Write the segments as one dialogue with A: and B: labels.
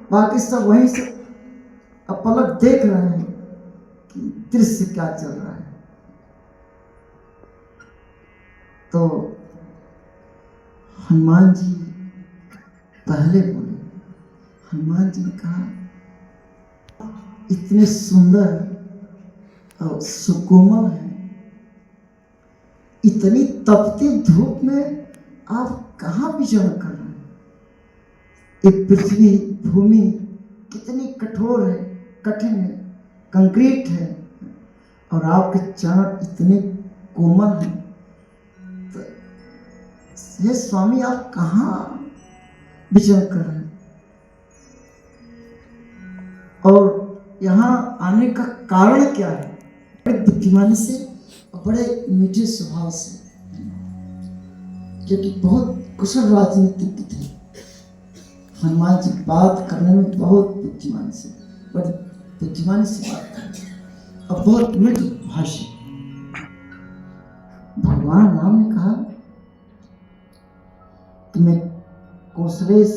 A: बाकी सब वहीं से अपलक देख रहे हैं कि दृश्य क्या चल रहा है। तो हनुमान जी पहले बोले। हनुमान जी ने कहा, इतने सुंदर और सुकोमल हैं, इतनी तपती धूप में आप कहाँ विचरण कर रहे हैं? ये पृथ्वी भूमि कितनी कठोर है, कठिन है, कंक्रीट है, और आपके चरण इतने कोमल हैं। तो हे स्वामी, आप कहाँ विचरण कर रहे हैं? और यहाँ आने का कारण क्या है? बड़े बुद्धिमानी से और बड़े मीठे स्वभाव से, क्योंकि बहुत कुशल राजनीतिज्ञ थे। हनुमान जी बात करने में बहुत बुद्धिमानी से, बड़े बुद्धिमानी से बात करते और बहुत मृदु भाषी। भगवान राम ने कहा कि मैं कौशलेश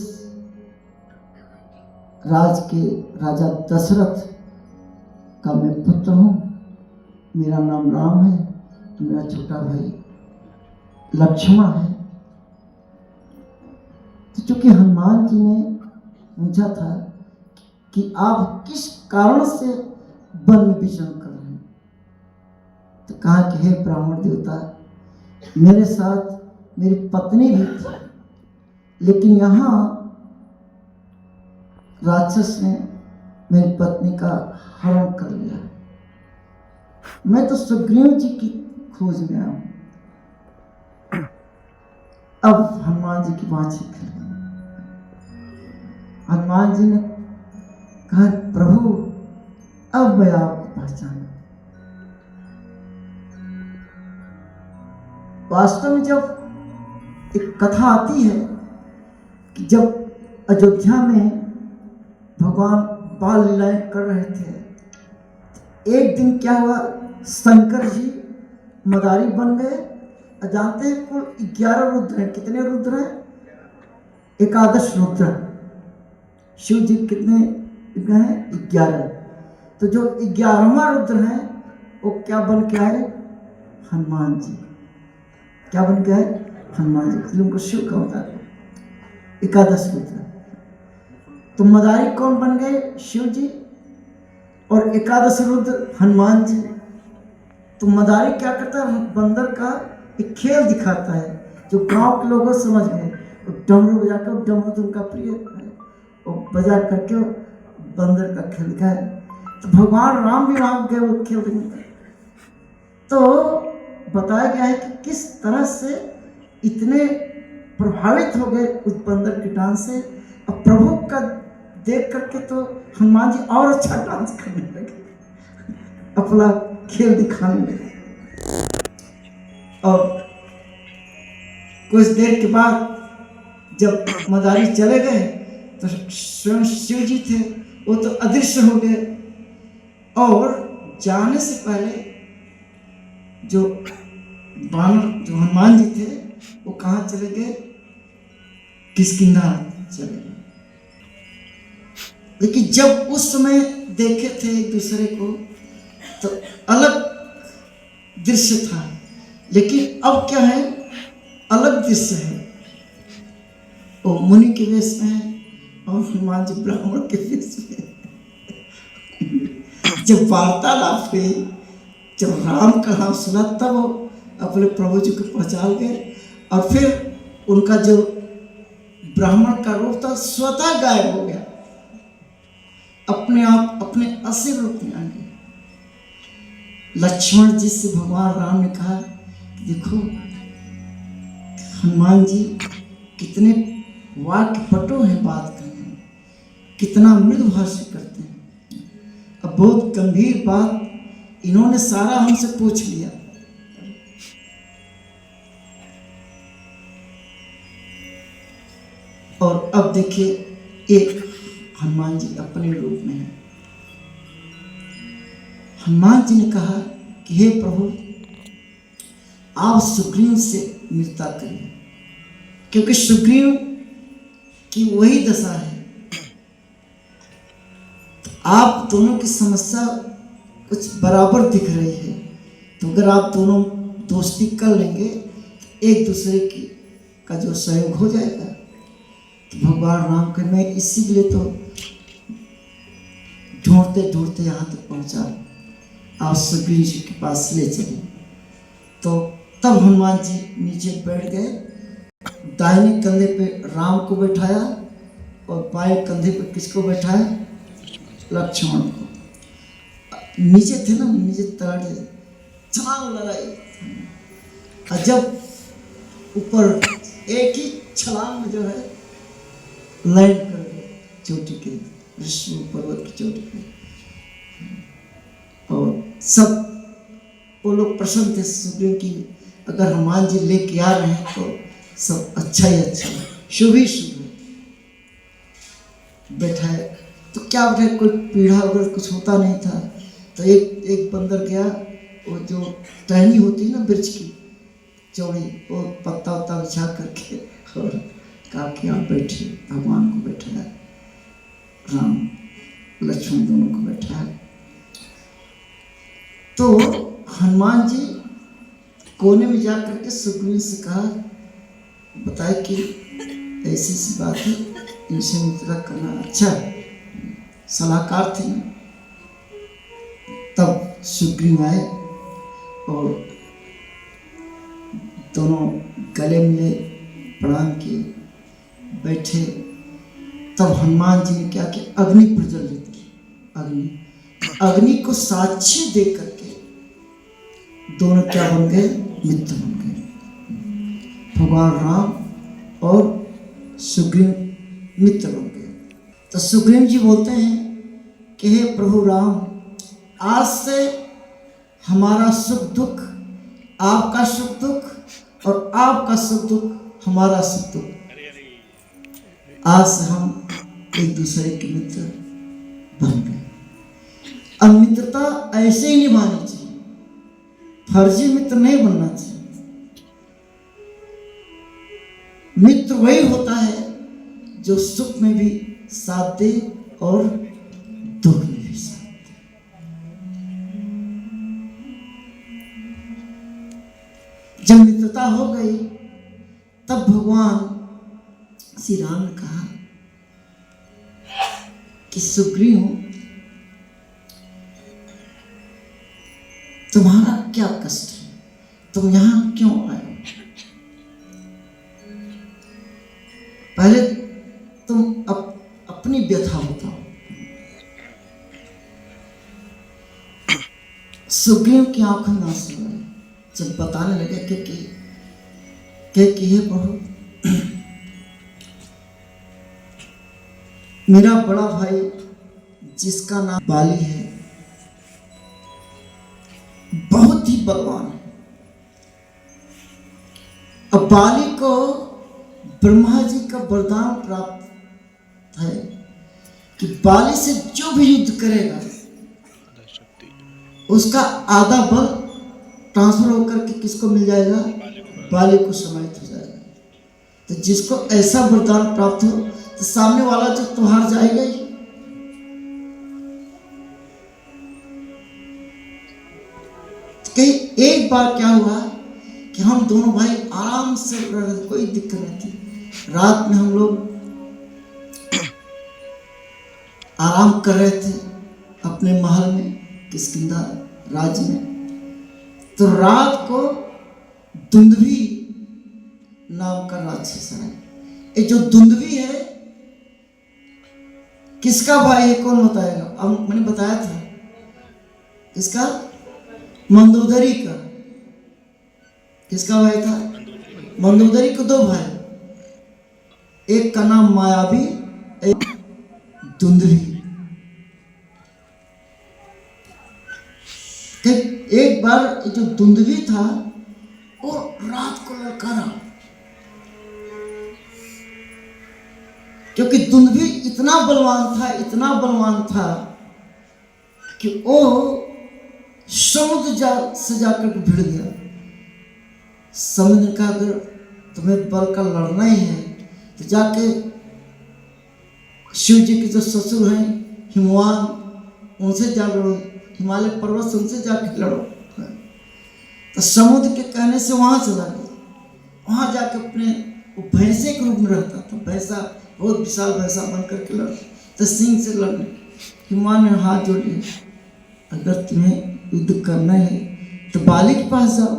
A: राज के राजा दशरथ का मैं पुत्र हूँ, मेरा नाम राम है, मेरा छोटा भाई लक्ष्मण है। तो चूंकि हनुमान जी ने पूछा था कि आप किस कारण से वन में विचरण कर रहे हैं, तो कहा कि हे ब्राह्मण देवता, मेरे साथ मेरी पत्नी भी थी, लेकिन यहाँ राक्षस ने मेरी पत्नी का हरण कर लिया। मैं तो सुग्रीव जी की खोज में आया हूं। अब हनुमान जी की बातचीत कर रही। हनुमान जी ने कहा, प्रभु अब मैं आपको पहचाना। वास्तव में जब एक कथा आती है कि जब अयोध्या में भगवान बाल लीलाएं कर रहे थे, एक दिन क्या हुआ, शंकर जी मदारी बन गए। जानते हैं कुल 11 रुद्र हैं। कितने रुद्र हैं? एकादश रुद्र। शिव जी कितने हैं? 11। तो जो 11वां रुद्र है वो क्या बन के आए? हनुमान जी। क्या बन के आए? हनुमान जी। उनको शिव का होता है एकादश रुद्र। तो मदारी कौन बन गए? शिव जी। और एकादश रुद्र हनुमान जी। तो मदारी क्या करता है? बंदर का एक खेल दिखाता है, जो गांव के लोग समझ गए। डमरू बजाकर, डमरू तो उनका प्रिय है, और बजा करके बंदर का खेल दिखाया। तो भगवान राम भी वहां गए वो खेल दिखाया। तो बताया गया है कि किस तरह से इतने प्रभावित हो गए उस बंदर के डांस से, और प्रभु का देख करके तो हनुमान जी और अच्छा डांस करने लगे, अपना खेल दिखाने लगे। और कुछ देर के बाद जब मदारी चले गए तो स्वयं शिव जी थे, वो तो अदृश्य हो गए। और जाने से पहले जो बानर, जो हनुमान जी थे, वो कहाँ चले गए? किष्किंधा चले गए। लेकिन जब उस समय देखे थे एक दूसरे को तो अलग दृश्य था, लेकिन अब क्या है? अलग दृश्य है। वो मुनि के वेश में है और हनुमान जी ब्राह्मण के वेश में। जब वार्तालाप हुई, जब राम का नाम सुना, तब वो अपने प्रभु जी को पहचान गए, और फिर उनका जो ब्राह्मण का रूप था स्वतः गायब हो गया, अपने आप अपने असली रूप में आ गए। लक्ष्मण जी से भगवान राम ने कहा कि देखो हनुमान जी कितने वाक्य पटु हैं बात करने में, कितना मृदु भाषा करते हैं। अब बहुत गंभीर बात इन्होंने सारा हमसे पूछ लिया। और अब देखिए एक हनुमान जी अपने रूप में है। हनुमान जी ने कहा कि हे प्रभु, आप सुग्रीव से मिलता करिए, क्योंकि सुग्रीव की वही दशा है आप दोनों की समस्या कुछ बराबर दिख रही है, तो अगर आप दोनों दोस्ती कर लेंगे एक दूसरे की का जो सहयोग हो जाएगा। तो भगवान राम के मैं इसीलिए तो ढूंढते ढूंढते यहाँ तक पहुँचा, आप सुग्रीव जी के पास ले चले। तो तब हनुमान जी नीचे बैठ गए, दाहिने कंधे पे राम को बैठाया और बाएं कंधे पे किसको बैठाया? लक्ष्मण को। नीचे थे ना, नीचे तराटे छलांग लगाई और जब ऊपर एक ही छलांग में जो है लैंड कर गए चोटी के, ऋषि पर्वत की चोटी पे। और सब वो लोग प्रसन्न थे सुग्रीव की, अगर हनुमान जी लेके आ रहे हैं तो सब अच्छा ही अच्छा है, शुभ ही शुभ है। बैठाए तो क्या बैठे, कोई पीढ़ा वगैरह कुछ होता नहीं था। तो एक बंदर गया, वो जो टहनी होती है ना वृक्ष की चौड़ी, वो पत्ता वत्ता बिछा करके और कहा कि आप बैठिए। भगवान को बैठाया, राम लक्ष्मण दोनों को बैठाया। तो हनुमान जी कोने में जा करके सुग्रीव से कहा, बताए कि ऐसी सी बात है, इनसे मित्र करना अच्छा है, सलाहकार थे। तब सुग्रीव आए और दोनों गले मिले, प्रणाम किए, बैठे। तब हनुमान जी ने क्या किया, अग्नि प्रज्वलित की। अग्नि को साक्षी दे करके दोनों क्या बन गए, मित्र बन गए। भगवान राम और सुग्रीव मित्र बन गए। तो सुग्रीव जी बोलते हैं कि हे प्रभु राम, आज से हमारा सुख दुख आपका सुख दुख और आपका सुख दुख हमारा सुख दुख, आज से हम एक दूसरे के मित्र बन गए। अब मित्रता ऐसे ही निभानी चाहिए, फर्जी मित्र नहीं बनना चाहिए। मित्र वही होता है जो सुख में भी साथ दे और दुख में भी साथ दे। जब मित्रता हो गई तब भगवान श्री राम ने कहा कि सुग्रीव, तुम्हारा क्या कष्ट है, तुम यहां क्यों आए? पहले तुम अपनी व्यथा बताओ। सुग्रीव की आंखों में आंसू आए जब बताने लगे कि हे प्रभु, मेरा बड़ा भाई जिसका नाम बाली है, बहुत ही बलवान है। अब बाली को ब्रह्मा जी का वरदान प्राप्त है कि बाली से जो भी युद्ध करेगा उसका आधा बल ट्रांसफर होकर के किसको मिल जाएगा, बाली को समाहित हो जाएगा। तो जिसको ऐसा वरदान प्राप्त हो तो सामने वाला जो तो हार जाएगा ही। कहीं एक बार क्या हुआ कि हम दोनों भाई आराम से रह रहे थे, कोई दिक्कत नहीं थी। रात में हम लोग आराम कर रहे थे अपने महल में, किष्किंधा राज्य में। तो रात को दुंदुभी नाम का राक्षस है। ये जो दुंदुभी है किसका भाई है, कौन बताएगा? अब मैंने बताया था किसका, मंदोदरी का। किसका भाई था? मंदोदरी को दो भाई, एक का नाम मायावी, एक दुंदुभी। एक बार जो दुंदुभी था वो रात को ललकारा, क्योंकि दुंदुभी इतना बलवान था कि वो समुद्र से जाकर भिड़ गया। समुद्र का अगर तुम्हें बल का लड़ना ही है तो जाके शिव जी के जो ससुर हैं हिमवान, उनसे जा लड़ो, हिमालय पर्वत से उनसे जाके लड़ो। तो समुद्र के कहने से वहाँ चला गया। वहाँ जाके अपने वो भैंसे के रूप में रहता था, भैंसा बहुत विशाल भैंसा बन करके लड़ता, तो सिंह से लड़ने कि माँ ने हाथ जोड़ लिया, अगर तुम्हें युद्ध करना है तो बाली के पास जाओ।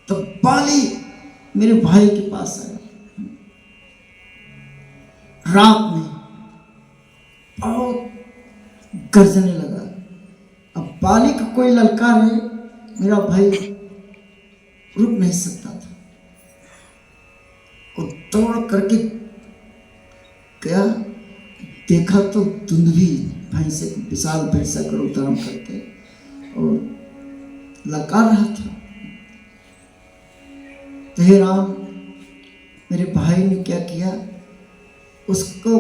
A: तो बाली मेरे भाई के पास आया रात में, बहुत गरजने लगा। अब बाली का कोई ललकार है, मेरा भाई रुक नहीं सकता था। वो दौड़ करके गया, देखा तो दुंदुभी भैंसे विशाल भैंसा का रूप धारण करके और ललकार रहा था। तो हे राम, मेरे भाई ने क्या किया, उसको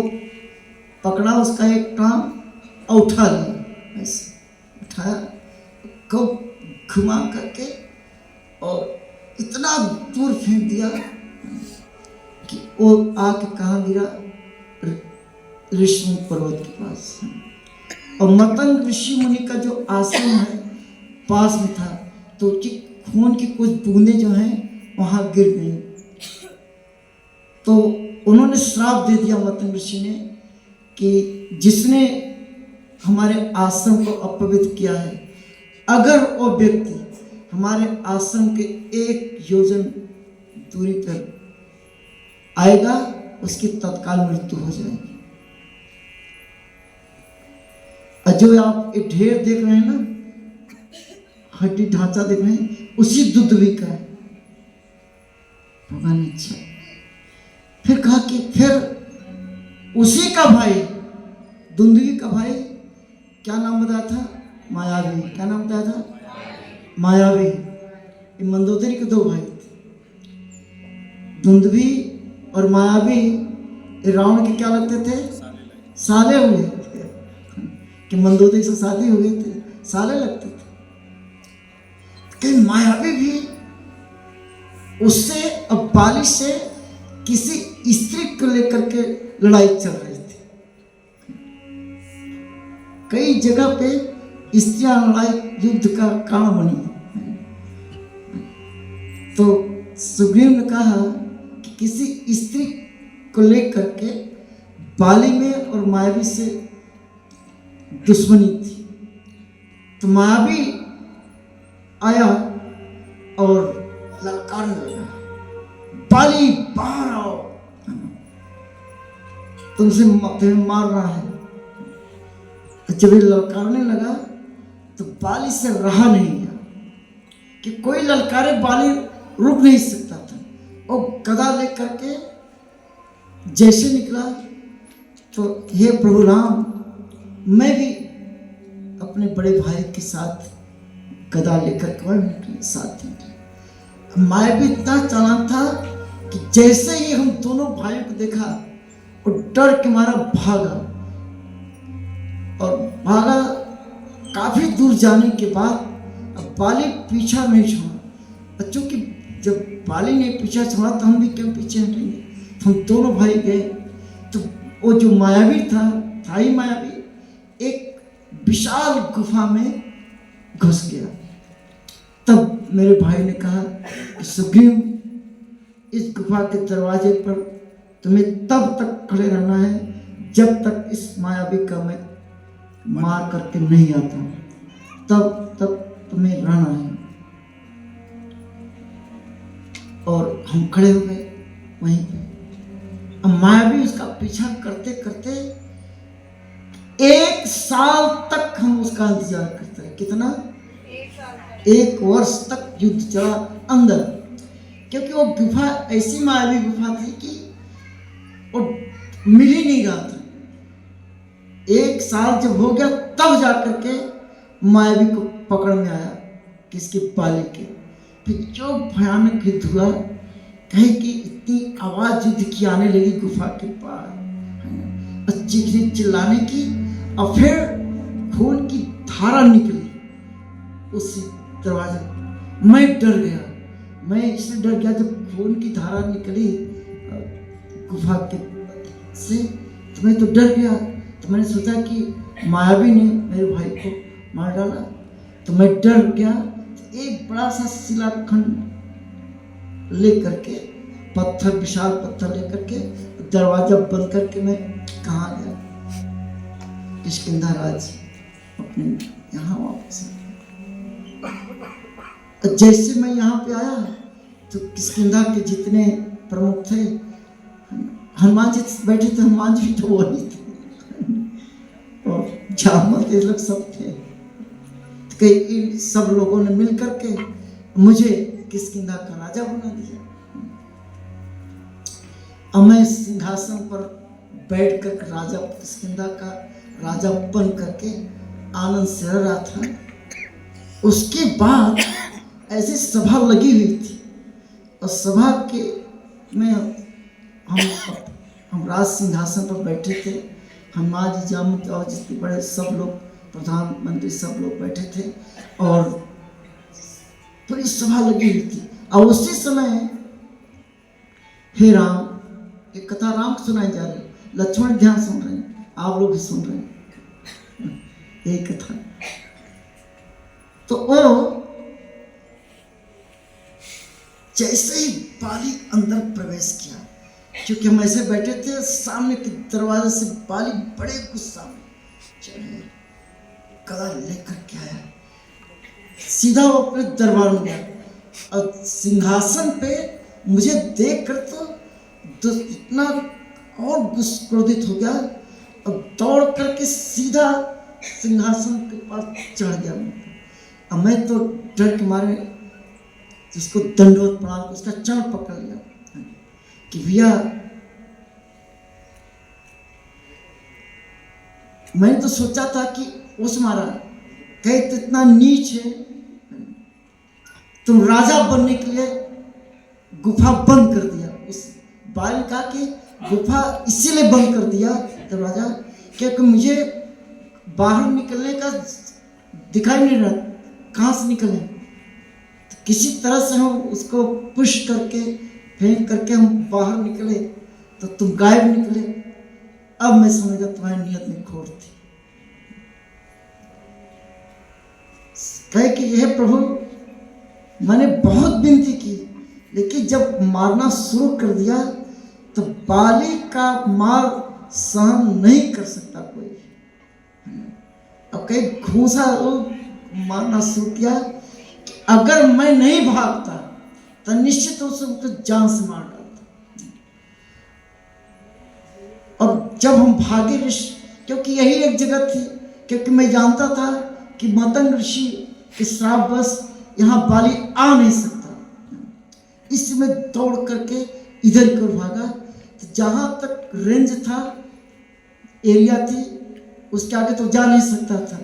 A: पकड़ा, उसका एक टांग और उठा लिया, ऐसे उठाया, को घुमा करके और इतना दूर फेंक दिया कि वो आके कहाँ गिरा, ऋषि पर्वत के पास। और मतंग ऋषि मुनि का जो आश्रम है पास में था, तो खून की कुछ बूंदें जो हैं वहाँ गिर गई। तो उन्होंने श्राप दे दिया मतंग ऋषि ने कि जिसने हमारे आश्रम को अपवित्र किया है, अगर वो व्यक्ति हमारे आश्रम के 1 योजन दूरी पर आएगा, उसकी तत्काल मृत्यु हो जाएगी। और जो आप ये ढेर देख रहे हैं ना, हड्डी ढांचा देख रहे हैं, उसी दुंदुभी का है। भगवान अच्छा फिर कहा कि फिर उसी का भाई, दुंदुभी का भाई, क्या नाम बताया था, मायावी। क्या नाम बताया था, मायावी। ये मंदोदरी के 2 भाई थे, दुंदुभी और मायावी। रावण के क्या लगते थे, साले हुए थे कि मंदोदरी से शादी हो गई थी, साले लगते थे। कि मायावी भी उससे अब बाली से किसी स्त्री को लेकर के लड़ाई चल रही थी। कई जगह पे स्त्रियां लड़ाई युद्ध का कारण बनी। तो सुग्रीव ने कहा कि किसी स्त्री को लेकर के बाली में और मायावी से दुश्मनी थी। तो मायावी आया और ललकारने लगा, बाली बाहर आओ, तुमसे तुम्हें मार रहा है। जब ये ललकारने लगा तो बाली से रहा नहीं गया कि कोई ललकारे, बाली रुक नहीं सकता था। और गदा लेकर के जैसे निकला, तो हे प्रभु राम, मैं भी अपने बड़े भाई के साथ गदा लेकर के निकले, साथ निकले। मायावी इतना चालाक था कि जैसे ही हम दोनों भाइयों को देखा, और डर के मारा भागा, और भागा। काफी दूर जाने के बाद अब बाली पीछा नहीं छोड़ा। चूंकि जब बाली ने पीछा छोड़ा तो हम भी क्यों पीछे हटेंगे। हम दोनों भाई गए, तो वो जो मायावी था ही मायावी, एक विशाल गुफा में घुस गया। तब मेरे भाई ने कहा कि सुग्रीव, इस गुफा के दरवाजे पर तुम्हें तब तक खड़े रहना है जब तक इस मायावी का मैं मार करके नहीं आता, तब तक तुम्हें रहना है। और हम खड़े हो गए वहीं पे। अब मायावी उसका पीछा करते करते 1 साल तक हम उसका इंतजार करते रहे। कितना? 1 वर्ष तक युद्ध चला अंदर, क्योंकि वो गुफा ऐसी मायावी गुफा थी कि वो मिल ही नहीं रहा था। 1 साल जब हो गया तब जाकर के मायावी को पकड़ में आया, किसकी, बाली के। फिर जो भयानक युद्ध हुआ, कहे कि इतनी आवाज युद्ध की आने लगी गुफा के पार, चीखने चिल्लाने की, और फिर खून की धारा निकली उस दरवाजे। मैं डर गया, मैं इसलिए डर गया जब खून की धारा निकली गुफा के से, तो मैं तो डर गया। तो मैंने सोचा कि मायावी ने मेरे भाई को मार डाला। तो मैं डर गया। तो एक बड़ा सा शिलाखंड लेकर के, पत्थर, विशाल पत्थर लेकर के, दरवाजा बंद करके मैं कहाँ गया, किष्किंधा राज्य अपने यहाँ वापस। जैसे मैं यहाँ पे आया तो किष्किंधा के जितने प्रमुख थे, हनुमान जी बैठे थे, हनुमान जी तो वही थे, और जामवंत ये लोग सब थे। तो इन सब लोगों ने मिल करके मुझे किष्किंधा का राजा बना दिया। अब मैं सिंहासन पर बैठ कर राजा, किष्किंधा का राजा बन करके आनंद से रह रहा था। उसके बाद ऐसी सभा लगी हुई थी, और सभा के में हम राज सिंहासन पर बैठे थे। हनुमान जी, जामवंत और जितने बड़े सब लोग, प्रधानमंत्री सब लोग बैठे थे, और पूरी सभा लगी हुई थी। और उसी समय हे राम, एक कथा राम को सुनाई जा रही है, लक्ष्मण ध्यान सुन रहे हैं, आप लोग भी सुन रहे हैं यही कथा। तो वो जैसे ही बाली अंदर प्रवेश किया, क्योंकि हम ऐसे बैठे थे, सामने के दरवाजे से बाली बड़े गुस्सा में चढ़े, गदा लेकर के आया, सीधा वो अपने दरबार में गया, और सिंहासन पे मुझे देख कर तो इतना और क्रोधित हो गया, और दौड़ करके सीधा सिंहासन के पास चढ़ गया। अब मैं तो डर के मारे जिसको दंडवत प्रणाम, उसका चरण पकड़ लिया कि भैया, मैंने तो सोचा था कि उस मारा कहे तो इतना नीच है, तुम राजा बनने के लिए गुफा बंद कर दिया। उस बाल का कि गुफा इसीलिए बंद कर दिया दरवाजा, क्योंकि मुझे बाहर निकलने का दिखाई नहीं रहा, कहाँ से निकले। तो किसी तरह से हम उसको पुश करके, फेंक करके हम बाहर निकले, तो तुम गायब निकले। अब मैं समझा तुम्हारी नियत में खोट थी। कहे कि यह प्रभु, मैंने बहुत विनती की, लेकिन जब मारना शुरू कर दिया तो बाली का मार सहन नहीं कर सकता कोई। अब कहीं घूसा वो मारना शुरू किया कि अगर मैं नहीं भागता तो निश्चित रूप से उसको जान से मार डालता। और जब हम भागे, क्योंकि यही एक जगह थी, क्योंकि मैं जानता था कि मतंग ऋषि के श्राप बस यहाँ बाली आ नहीं सकता, इसमें दौड़ करके इधर की ओर भागा। तो जहाँ तक रेंज था, एरिया थी, उसके आगे तो जा नहीं सकता था,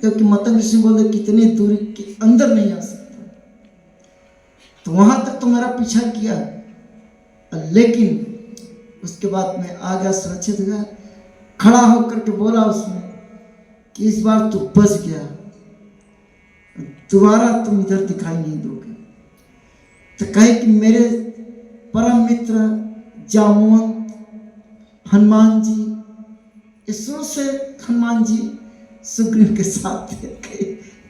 A: क्योंकि मतंग ऋषि बोले कितनी दूरी के अंदर नहीं आ सकता। तो वहां तक तो मेरा पीछा किया, लेकिन उसके बाद मैं आ गया, सुरक्षित गया। खड़ा होकर के बोला उसने कि इस बार तू बच गया, दोबारा तुम इधर दिखाई नहीं दोगे। तो कहे कि मेरे परम मित्र जामवंत हनुमान जी, शुरू से हनुमान जी सुग्रीव के साथ थे,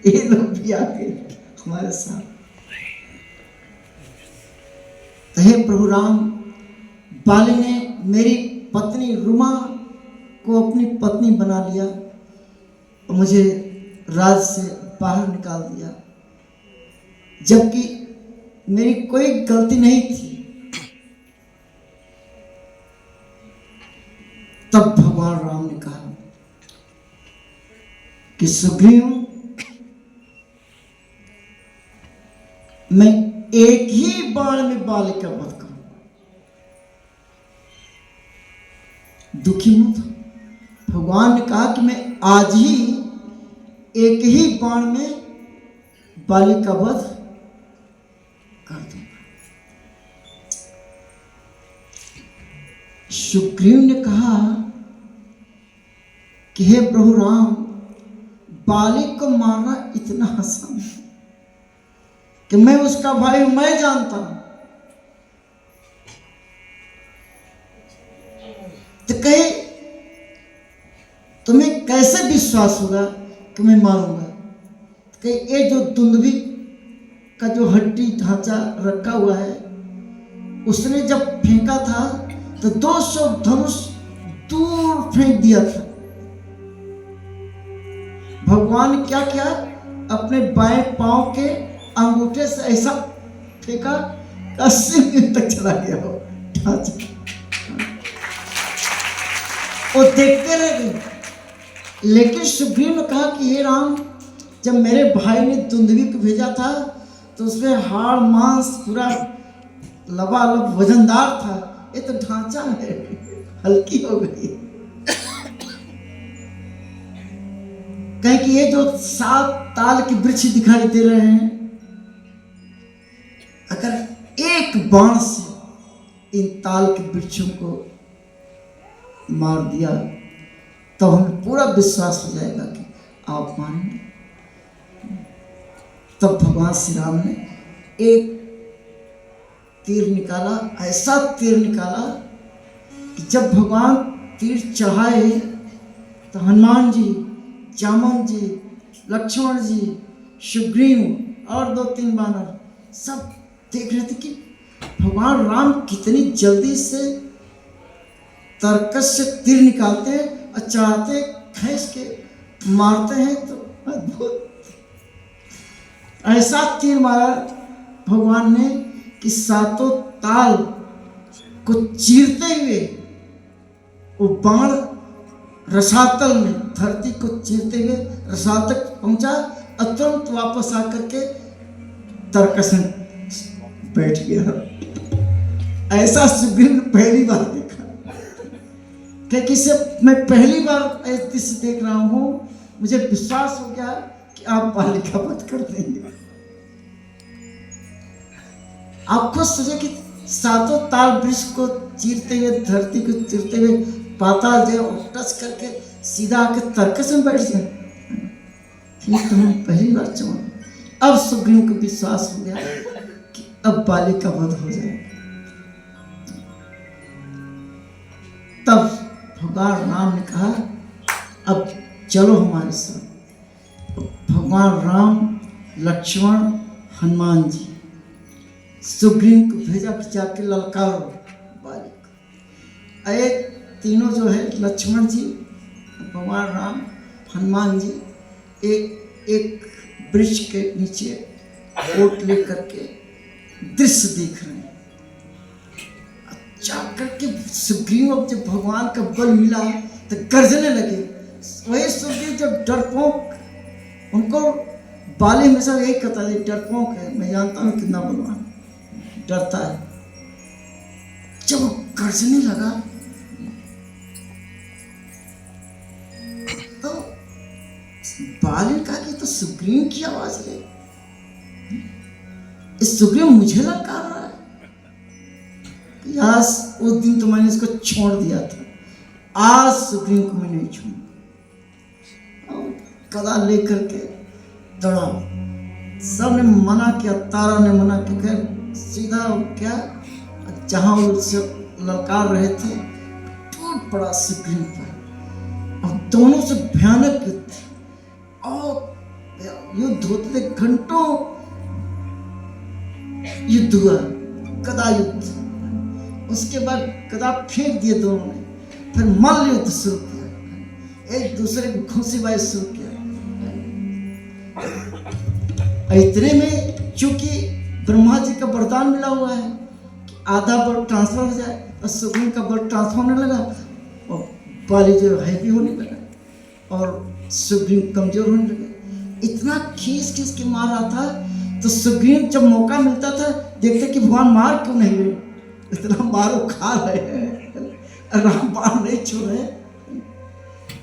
A: ये लोग भी आ गए हमारे साथ। तो हे प्रभु राम, बाली ने मेरी पत्नी रुमा को अपनी पत्नी बना लिया और मुझे राज से बाहर निकाल दिया, जबकि मेरी कोई गलती नहीं थी। तब भगवान राम ने कहा कि सुग्रीव, मैं एक ही बाण में बाली का वध करूंगा, दुखी मत हो। भगवान ने कहा कि मैं आज ही एक ही बाण में बाली का वध कर दूंगा। सुग्रीव ने कहा कि हे प्रभु राम, बाली को मारना इतना आसान है कि मैं उसका भाई, मैं जानता हूं। तो कहे तुम्हें कैसे विश्वास होगा कि मैं मारूंगा? कि ये जो दुंदुभी का जो हड्डी ढांचा रखा हुआ है, उसने जब फेंका था तो 200 धनुष दूर फेंक दिया था। भगवान ने क्या किया? अपने बाएं पांव के अंगूठे से ऐसा फेंका 80 मील तक चला गया वो ढांचा। वो देखते रह गए। लेकिन सुग्रीव ने कहा कि हे राम, जब मेरे भाई ने दुंदुभी को भेजा था तो उसमें हाड़ मांस पूरा लबालब वजनदार था, ये तो ढांचा है, हल्की हो गई। कहें कि ये जो 7 ताल के वृक्ष दिखाई दे रहे हैं, अगर एक बाण से इन ताल के वृक्षों को मार दिया तो हमें पूरा विश्वास हो जाएगा कि आप मानेंगे। तब भगवान श्री राम ने एक तीर निकाला, ऐसा तीर निकाला कि जब भगवान तीर चढ़ाए तो हनुमान जी, जामन जी, लक्ष्मण जी, सुग्रीव और 2-3 वानर सब देख रहे थे कि भगवान राम कितनी जल्दी से तरकस से तीर निकालते हैं और चढ़ाते, खींच के मारते हैं। तो अद्भुत ऐसा तीर मारा भगवान ने कि 7 ताल को चीरते हुए वो बाण रसातल में, धरती को चीरते हुए रसातल तक पहुंचा और तुरंत वापस आकर के तरकस में बैठ गया। ऐसा सुग्रीव ने पहली बार देखा। क्योंकि इसे मैं पहली बार ऐसे दृश्य देख रहा हूं, मुझे विश्वास हो गया कि आप बालिका वध कर देंगे। आप खुद सोचे कि 7 ताल वृक्ष को चीरते हुए, धरती को चीरते हुए पाताल जो टच करके सीधा आके तरकस में बैठ जाए। तो हम पहली बार चमक। अब सुग्रीव को विश्वास हो गया कि अब बालिका वध हो जाए। तब भगवान राम ने कहा अब चलो हमारे साथ। भगवान राम, लक्ष्मण, हनुमान जी सुग्रीव को भेजा कि जाके ललकारो बालिका। ये तीनों जो है, लक्ष्मण जी, भगवान राम, हनुमान जी, एक वृक्ष के नीचे ओट लेकर के दृश्य देख रहे हैं। जाकर के सुग्रीव अब जब भगवान का बल मिला तो गर्जने लगे। वही सुग्रीव जब डरपोक, उनको बाली हमेशा यही कहता है डरपोक है, मैं जानता हूँ कितना बलवान, डरता है। जब वो गर्जने लगा तो बाली ने कहा कि तो सुग्रीव की आवाज है, इस सुग्रीव मुझे ललकार रहा है। आज उस दिन तो मैंने इसको छोड़ दिया था, आज सुग्रीव को मैं नहीं छोड़ूंगा। गदा लेकर के दौड़ा। सबने मना किया, तारा ने मना किया, खैर सीधा क्या जहां वो उससे ललकार रहे थे टूट पड़ा सुग्रीव पर। अब दोनों से भयानक युद्ध और युद्ध होते थे, घंटों युद्ध हुआ, गदा युद्ध। उसके बाद गदा फेंक दिए दोनों ने, फिर मल्ल युद्ध शुरू किया, एक दूसरे को घुसीबाजी शुरू किया। इतने में चूंकि ब्रह्मा जी का वरदान मिला हुआ है कि आधा बल ट्रांसफर हो जाए, और सुग्रीव का बल ट्रांसफर होने लगा और बाली जो हैवी होने लगा और सुग्रीव कमजोर होने लगा। इतना खींच खींच के मार रहा था तो सुग्रीव जब मौका मिलता था देखते कि भगवान मार क्यों नहीं रहे, इतना मारो खा रहे हैं, राम बाण नहीं छोड़ रहे,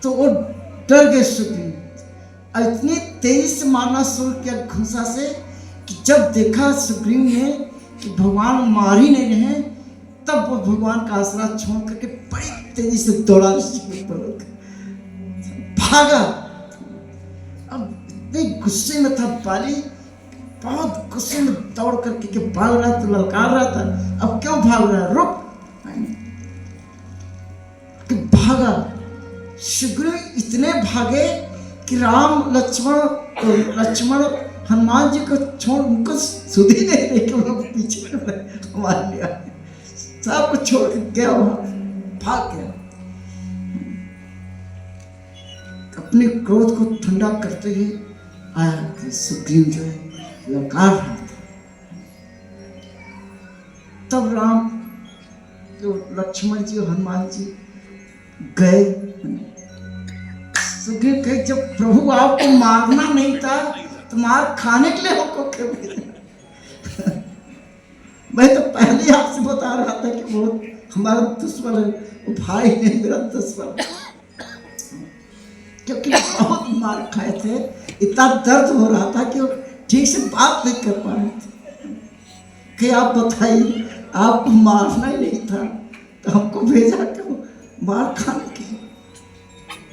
A: तो वो डर गए सुग्रीव। इतनी तेजी से मारना शुरू किया घुसा से कि जब देखा सुग्रीव ने कि भगवान मार ही नहीं रहे, तब वो भगवान का आसरा छोड़ करके बड़ी तेजी से दौड़ा, भागा। अब इतने गुस्से में था बाली, बहुत गुस्से में दौड़ करके कि भाग रहा तो ललकार रहा था, अब क्यों भाग रहा है, रुक। कि भागा सुग्रीव इतने भागे कि राम लक्ष्मण हनुमान जी को छोड़ उनको सुधी नहीं रही कि उनको पीछे मार लिया, सब कुछ छोड़ गया, वहां भाग गया। अपने क्रोध को ठंडा करते हुए आया कि सुग्रीव जो है ललकार रहा था। तब राम जो लक्ष्मण जी और हनुमान जी गए। सुग्रीव कहे जब प्रभु आपको मारना नहीं था तो मार खाने के लिए हमको क्यों भेजा? मैं तो पहले ही आपसे बता रहा था कि वो हमारा दुश्मन है, वो भाई नहीं मेरा दुश्मन, क्योंकि बहुत मार खाए थे, इतना दर्द हो रहा था कि वो ठीक से बात नहीं कर पा रहे थे। कि आप बताइए आपको मारना ही नहीं था तो हमको भेजा क्यों मार खाने के?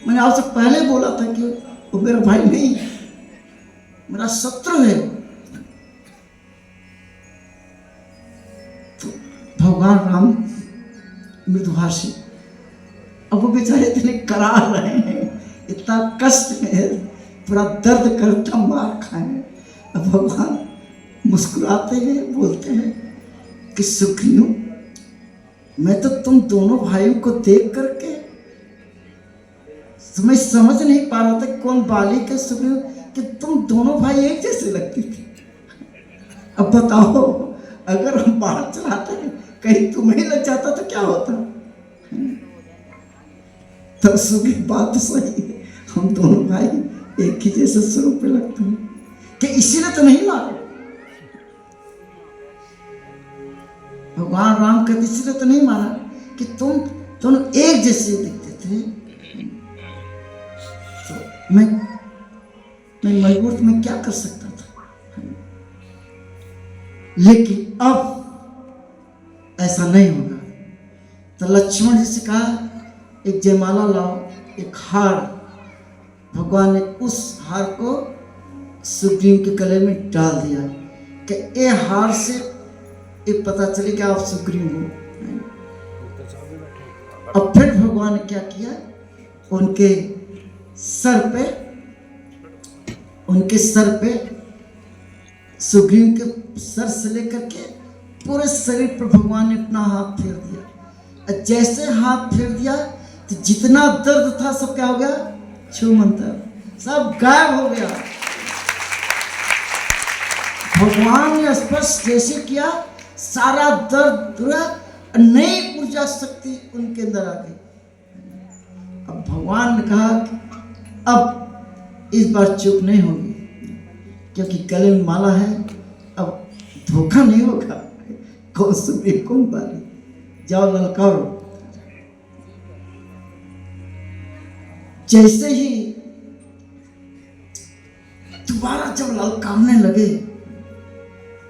A: मैंने आपसे पहले बोला था कि वो मेरा भाई नहीं, मेरा शत्रु है। तो भगवान राम मृदुभाषी, अब वो बेचारे इतने करार रहे हैं, इतना कष्ट में है, पूरा दर्द करता मार खाए। अब भगवान मुस्कुराते हुए बोलते हैं कि सुग्रीव, मैं तो तुम दोनों भाइयों को देख करके मैं समझ नहीं पा रहा था कौन बाली का सुग्रीव, कि तुम दोनों भाई एक जैसे लगते थे। अब बताओ अगर हम बाढ़ चलाते कहीं तुम्हें लग जाता तो क्या होता? तब सुग्रीव बात सही है, हम दोनों भाई एक ही जैसे स्वरूप पे लगते हैं, कि इसीलिए तो नहीं मारे। भगवान राम कहते इसीलिए तो नहीं मारा कि तुम दोनों एक जैसे दिखते थे। तो मैं मजबूर में क्या कर सकता था, लेकिन अब ऐसा नहीं होगा। तो लक्ष्मण जी से कहा एक जयमाला लाओ, एक हार। भगवान ने उस हार को सुग्रीव के गले में डाल दिया कि ये हार से ये पता चले कि आप सुग्रीव हो। अब फिर भगवान ने क्या किया, उनके सर पे सुग्रीव के सर से लेकर के पूरे शरीर पर भगवान ने अपना हाथ फेर दिया। जैसे हाथ फेर दिया तो जितना दर्द था सब क्या हो गया, छूमंतर, सब गायब हो गया। भगवान ने स्पर्श जैसे किया, सारा दर्द दूर, नई ऊर्जा शक्ति उनके अंदर आ गई। अब भगवान ने कहा कि अब इस बार चुप नहीं होगी, क्योंकि गले में माला है, अब धोखा नहीं होगा। कौन सुग्रीव कौन बाली, जाओ ललकारो। जैसे ही दोबारा जब ललकारने लगे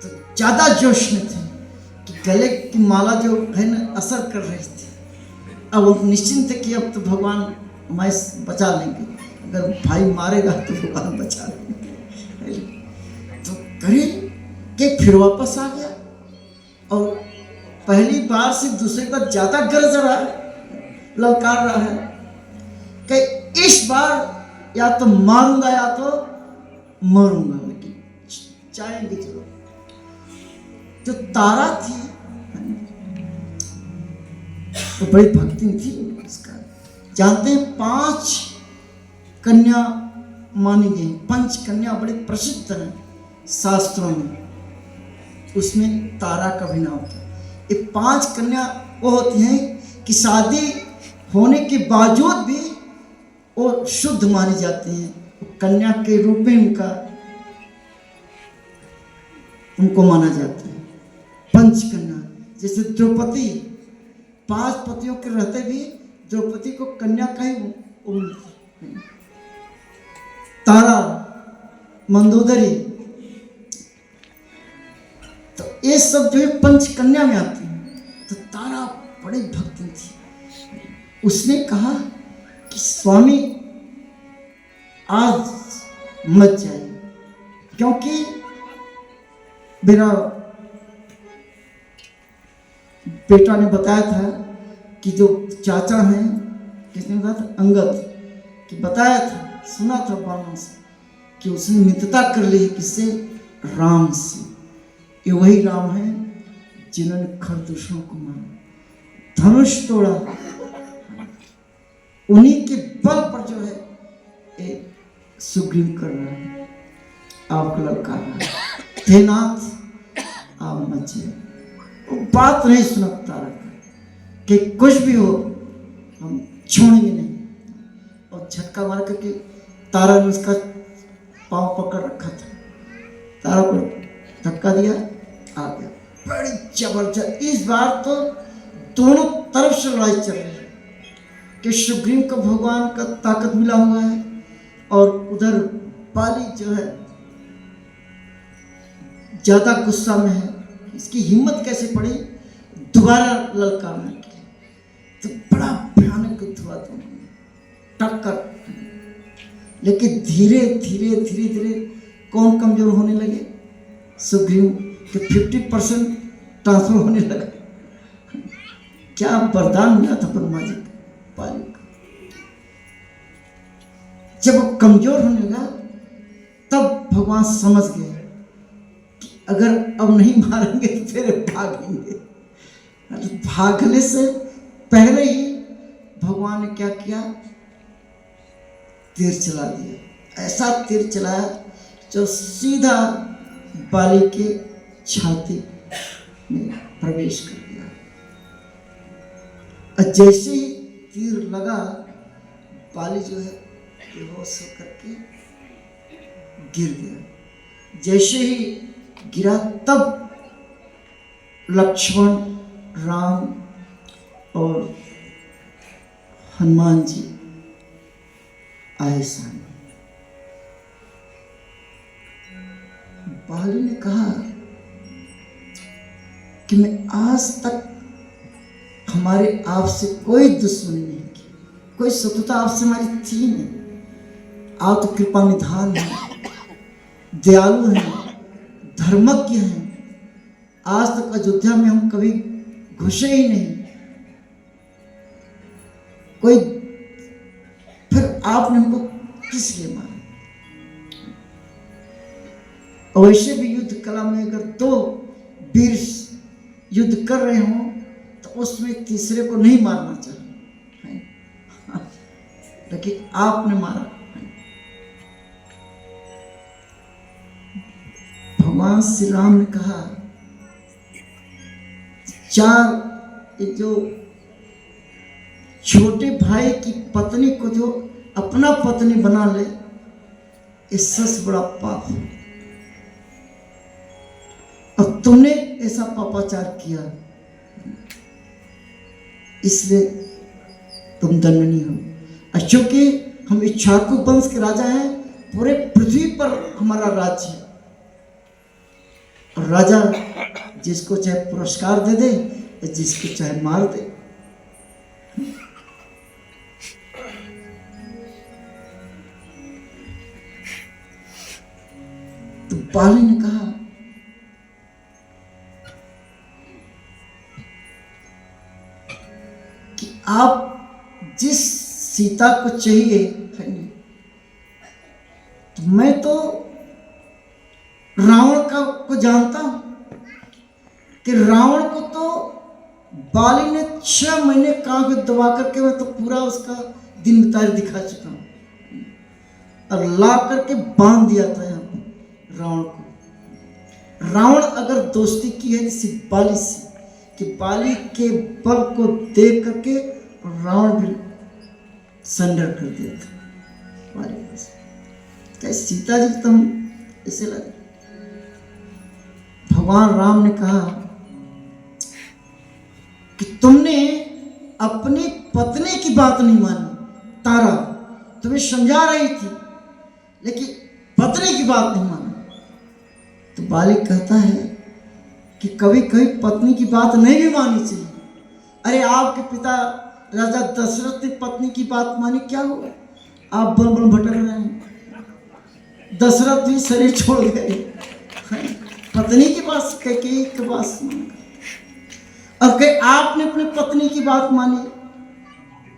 A: तो ज्यादा जोश में थे कि गले की माला जो है ना असर कर रही थी। अब वो निश्चिंत थे कि अब तो भगवान मैं बचा लेंगे, अगर भाई मारेगा तो भगवान बचा लेंगे। तो करीब के फिर वापस आ गया और पहली बार से दूसरी बार ज्यादा गरज रहा है, ललकार रहा है कि इस बार या तो मारूंगा या तो मरूंगा, लेकिन चाहेंगे चलो। जो तारा थी तो बड़ी भक्ति थी उसका। जानते हैं 5 कन्या मानी गई, 5 कन्या बड़ी प्रसिद्ध है शास्त्रों में, उसमें तारा का भी नाम था। ये 5 कन्या वो होती हैं कि शादी होने के बावजूद भी वो शुद्ध मानी जाती हैं, कन्या के रूप में उनको माना जाता है। 5 कन्या, जैसे द्रौपदी 5 पतियों के रहते भी द्रौपदी को कन्या का ही मिलती। तारा, मंदोदरी, तो ये सब जो है 5 कन्या में आती है। तो तारा बड़ी भक्ति थी, उसने कहा कि स्वामी आज मत जाइए, क्योंकि मेरा बेटा ने बताया था कि जो चाचा हैं किसने बताया था? अंगद, कि बताया था, सुना था बाणों से कि उसने मित्रता कर ली है किससे? राम से। ये वही राम है जिन्होंने खरदूषणों को मारा, धनुष तोड़ा, उन्हीं के बल पर जो है एक सुग्रीव कर रहा है, आपका लड़का है। हे नाथ आप मचे, वो बात नहीं सुनता रखा कि कुछ भी हो हम छोड़ेंगे नहीं, और झटका मार करके तारा ने उसका पांव पकड़ रखा था, तारा को धक्का दिया, आ गया। बड़ी जबरदस्त, इस बार तो दोनों तरफ से लड़ाई चल रही है कि सुग्रीव को भगवान का ताकत मिला हुआ है और उधर बाली जो है ज्यादा गुस्सा में है। इसकी हिम्मत कैसे पड़ी दोबारा ललकारने की, तो बड़ा भयानक युद्ध हुआ दोनों में, टक्कर। लेकिन धीरे धीरे धीरे धीरे कौन कमजोर होने लगे? सुग्रीव के 50% ट्रांसफर होने लगा। क्या वरदान मिला था ब्रह्मा जी को बाली को। जब वो कमजोर होने लगा तब भगवान समझ गए कि अगर अब नहीं मारेंगे तो फिर भागेंगे। भागने से पहले ही भगवान ने क्या किया? तीर चला दिया। ऐसा तीर चलाया जो सीधा बाली के छाती में प्रवेश कर गया। और जैसे ही तीर लगा, बाली जो है बेहोश होकर के गिर गया। जैसे ही गिरा तब लक्ष्मण, राम और हनुमान जी आए सामने। बाली ने कहा कि मैं आज तक हमारे आपसे कोई दुश्मनी नहीं की, कोई शत्रुता आपसे हमारी थी नहीं। आप तो कृपा निधान हैं, दयालु हैं, धर्मज्ञ हैं। आज तक अयोध्या में हम कभी घुसे ही नहीं। कोई फिर आपने हमको किस लिए मारा? और वैसे भी युद्ध कला में अगर दो वीर युद्ध कर रहे हों तो उसमें तीसरे को नहीं मारना चाहिए, लेकिन आपने मारा। भगवान श्री राम ने कहा, चार जो छोटे भाई की पत्नी को जो अपना पत्नी बना ले, इससे बड़ा पाप है। और तुमने ऐसा पापाचार किया, इसलिए तुम दंडनीय हो। क्योंकि हम इक्ष्वाकु वंश के राजा हैं, पूरे पृथ्वी पर हमारा राज्य है। और राजा जिसको चाहे पुरस्कार दे दे, जिसको चाहे मार दे। तो बाली ने कहा कि आप जिस सीता को चाहिए, तो मैं तो रावण को जानता हूं कि रावण को तो बाली ने 6 महीने कांख में दबा करके मैं तो पूरा उसका दिन बितार दिखा चुका हूं, और ला करके बांध दिया था यहाँ पर रावण को। रावण अगर दोस्ती की है जैसे बाली से, कि बाली के बल को देख करके रावण भी सरेंडर कर दिया था बाली से। क्या सीता जी तुम ऐसे लगे? भगवान राम ने कहा कि तुमने अपनी पत्नी की बात नहीं मानी। तारा तुम्हें समझा रही थी, लेकिन पत्नी की बात नहीं मानी। तो बाली कहता है कि कभी कभी पत्नी की बात नहीं भी माननी चाहिए। अरे आपके पिता राजा दशरथ ने पत्नी की बात मानी, क्या हुआ? आप बन बन भटक रहे हैं। दशरथ भी शरीर छोड़ गए, पत्नी की बात कैकेयी की बात मानी। और कहीं आपने अपनी पत्नी की बात मानी,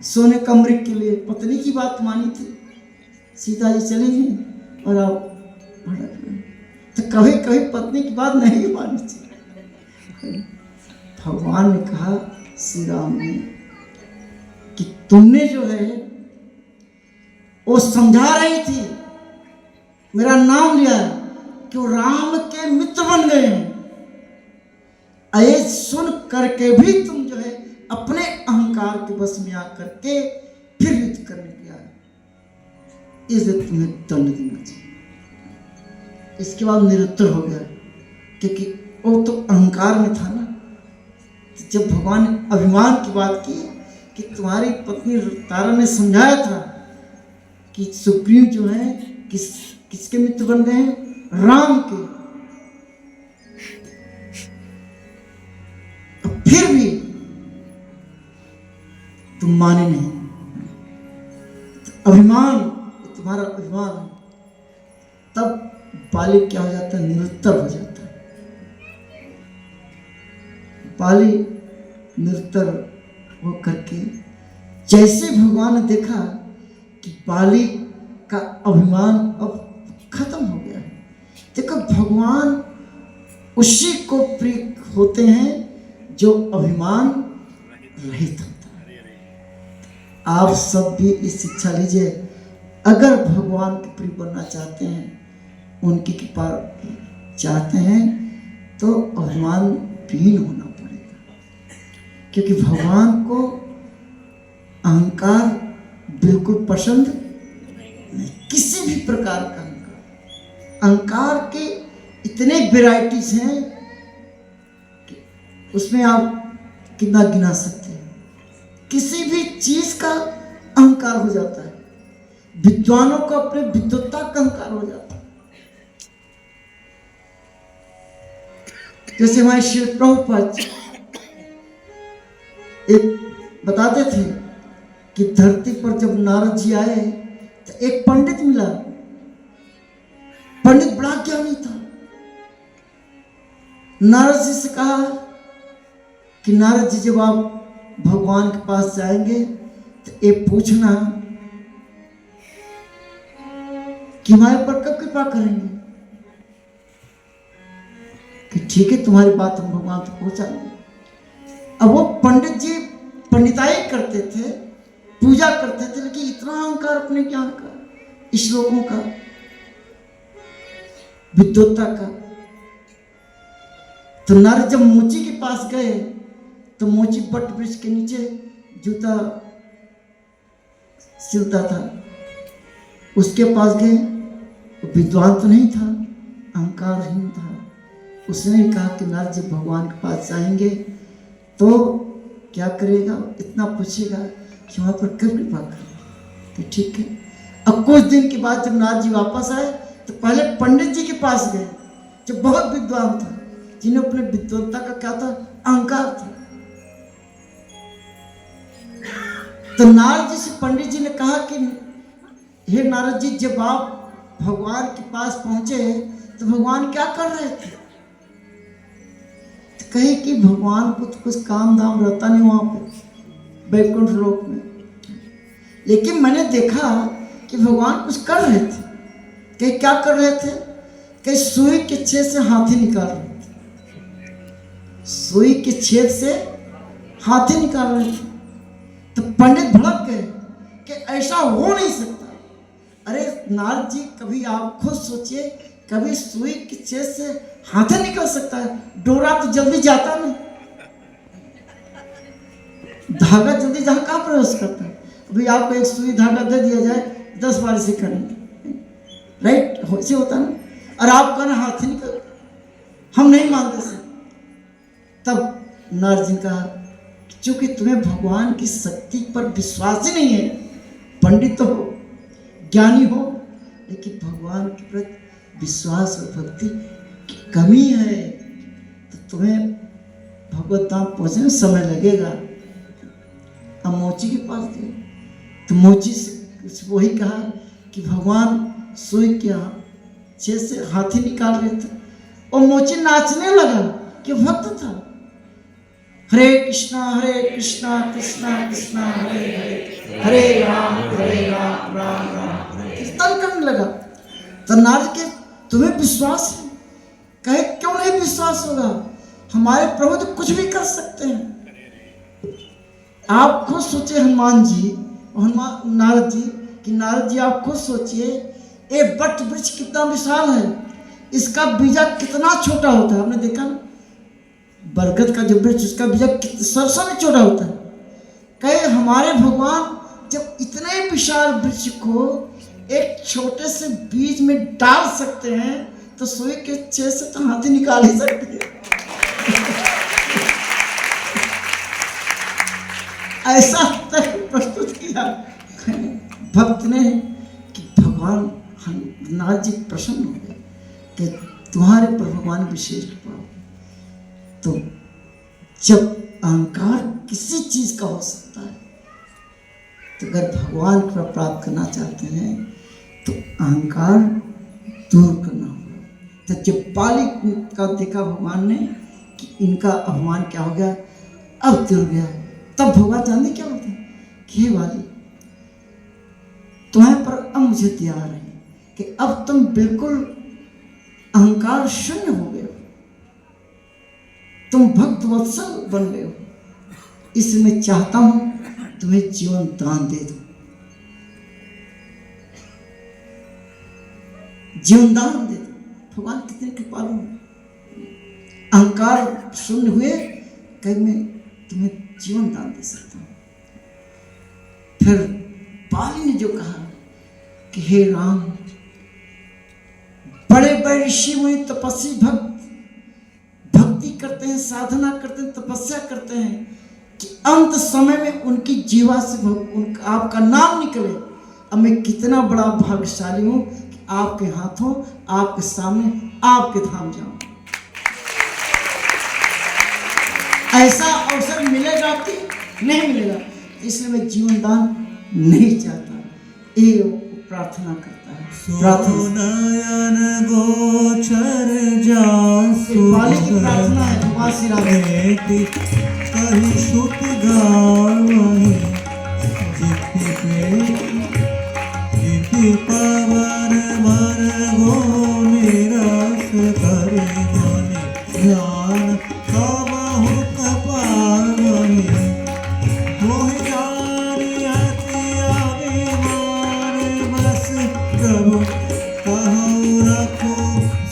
A: सोने का मृग के लिए पत्नी की बात मानी थी, सीता जी चली गई और आप भड़क रहे। तो कभी कभी पत्नी की बात नहीं मानी थी। भगवान ने कहा श्री राम ने कि तुमने जो है वो समझा रही थी, मेरा नाम लिया कि वो राम के मित्र बन गए हैं, ये सुन करके भी तुम जो है अपने अहंकार के बस में आकर के फिर युद्ध करने के आए, इसलिए तुम्हें दंड देना चाहिए। इसके बाद निरुत्तर हो गया, क्योंकि वो तो अहंकार में था ना। जब भगवान ने अभिमान की बात की कि तुम्हारी पत्नी तारा ने समझाया था कि सुग्रीव जो है किसके मित्र बन गए हैं, राम के, फिर भी तुम माने नहीं। अभिमान, तुम्हारा अभिमान है। तब बाली क्या हो जाता है, निरुत्तर हो जाता है। बाली निरुत्तर हो करके, जैसे भगवान ने देखा कि बाली का अभिमान अब खत्म हो गया है। देखो भगवान उसी को प्रिय होते हैं जो अभिमान रहित होता है। आप सब भी इस शिक्षा लीजिए, अगर भगवान के प्रिय बनना चाहते हैं, उनकी कृपा चाहते हैं, तो अभिमान विहीन होना पड़ेगा। क्योंकि भगवान को अहंकार बिल्कुल पसंद नहीं, किसी भी प्रकार का अहंकार। अहंकार के इतने वेराइटीज हैं कि उसमें आप कितना गिना सकते हैं। किसी भी चीज का अहंकार हो जाता है। विद्वानों को अपने विद्वत्ता का अहंकार हो जाता है। जैसे हमारे श्री प्रभुपाद एक बताते थे कि धरती पर जब नारद जी आए तो एक पंडित मिला। पंडित बड़ा ज्ञानी था। नारद जी से कहा कि नारद जी जब आप भगवान के पास जाएंगे तो ये पूछना कि हमारे पर कब कृपा करेंगे। कि ठीक है, तुम्हारी बात हम भगवान तक पहुंचाएंगे। अब वो पंडित जी पंडिताई करते थे, पूजा करते थे, लेकिन इतना अहंकार अपने ज्ञान का, श्लोकों का, विद्वत्ता का। तो नारद जब मोची के पास गए तो मोची बट वृक्ष के नीचे जूता सिलता था, उसके पास गए। विद्वान तो नहीं था, अहंकारहीन था। उसने कहा कि नारद जब भगवान के पास जाएंगे तो क्या करेगा, इतना पूछेगा कि वहां पर कब कृपा करें। तो ठीक है। अब कुछ दिन के बाद जब नारद जी वापस आए तो पहले पंडित जी के पास गए, जो बहुत विद्वान था, जिन्हें अपने विद्वत्ता का क्या था, अहंकार था। तो नारद जी से पंडित जी ने कहा कि हे नारद जी, जब आप भगवान के पास पहुंचे तो भगवान क्या कर रहे थे। तो कहे कि भगवान को तो कुछ काम दाम रहता नहीं वहां पे वैकुंठ लोक में, लेकिन मैंने देखा कि भगवान कुछ कर रहे थे। कहीं क्या कर रहे थे, कहीं सुई के छेद से हाथी निकाल रहे थे। सुई के छेद से हाथी निकाल रहे थे। तो पंडित भड़क गए कि ऐसा हो नहीं सकता। अरे नारद जी, कभी आप खुद सोचिए, कभी सुई के छेद से हाथी निकल सकता है? डोरा तो जल्दी जाता नहीं, धागा जल्दी जहां कहां प्रवेश करता है। अभी आपको एक सुई धागा दे दिया जाए, 10 बार से करेंगे, राइट, ऐसे होता ना। और आप कहना हाथी निकल, हम नहीं मानते से। तब नारद जी ने कहा, चूंकि तुम्हें भगवान की शक्ति पर विश्वास ही नहीं है, पंडित तो हो, ज्ञानी हो, लेकिन भगवान के प्रति विश्वास और भक्ति की कमी है, तो तुम्हें भगवत धाम पहुंचने में समय लगेगा। अब मोची के पास गए तो मोची से वही कहा कि भगवान सुई के छेद से हाथी निकाल रहे थे, और मोची नाचने लगा कि भक्त था। हरे कृष्णा कृष्णा कृष्णा हरे हरे, हरे राम राम राम हरे। कीर्तन करने लगा। तो नारद के तुम्हें विश्वास है? कहे क्यों नहीं विश्वास होगा, हमारे प्रभु तो कुछ भी कर सकते हैं। आप खुद सोचिए हनुमान जी, नारद जी कि नारद जी आप खुद सोचिए, एक वट वृक्ष कितना विशाल है, इसका बीजा कितना छोटा होता है। आपने देखा ना, बरगद का जो वृक्ष उसका बीजा सरसों में छोटा होता है। कहे हमारे भगवान जब इतने विशाल वृक्ष को एक छोटे से बीज में डाल सकते हैं, तो सुई के छेद से तो हाथी निकाल ही सकते हैं। ऐसा तक प्रस्तुत किया भक्त ने कि भगवान नारद जी प्रसन्न हो गए कि तुम्हारे पर भगवान विशेष कृपा। तो जब अहंकार किसी चीज का हो सकता है, तो अगर भगवान को प्राप्त करना चाहते हैं तो अहंकार दूर करना होगा। तो जब बाली का देखा भगवान ने कि इनका अपमान क्या हो गया, अब दूर गया, तब भगवान जानते क्या बोलते हैं कि हे बाली, तुम्हें पर अब मुझे तैयार है कि अब तुम बिल्कुल अहंकार शून्य हो गए हो, तुम भक्त वत्सल बन गए हो, इसलिए मैं चाहता हूं तुम्हें जीवन दान दे दूं, जीवन दान दे दो। भगवान कितने कृपालु हैं। अहंकार शून्य हुए, कहीं मैं तुम्हें जीवन दान दे सकता हूं। फिर बाली ने जो कहा कि हे राम, बड़े बड़े ऋषि मुनि तपस्वी भक्त भक्ति करते हैं, साधना करते हैं, तपस्या करते हैं कि अंत समय में उनकी जीवा से उनका आपका नाम निकले। अब मैं कितना बड़ा भाग्यशाली हूं कि आपके हाथों, आपके सामने, आपके धाम जाऊं। ऐसा अवसर मिलेगा कि नहीं मिलेगा, इसलिए मैं जीवन दान नहीं चाहता, ये प्रार्थना करता है।
B: सोनयन गोचर जासु
A: बाली की प्रार्थना है भगवान श्री राम
B: की, कहि सुत गावहि जिति पवन मन गो निरस करे मनि ध्यान कबहु कपावहि मोहि जानि अति अभिमान बस प्रभु कहु रखो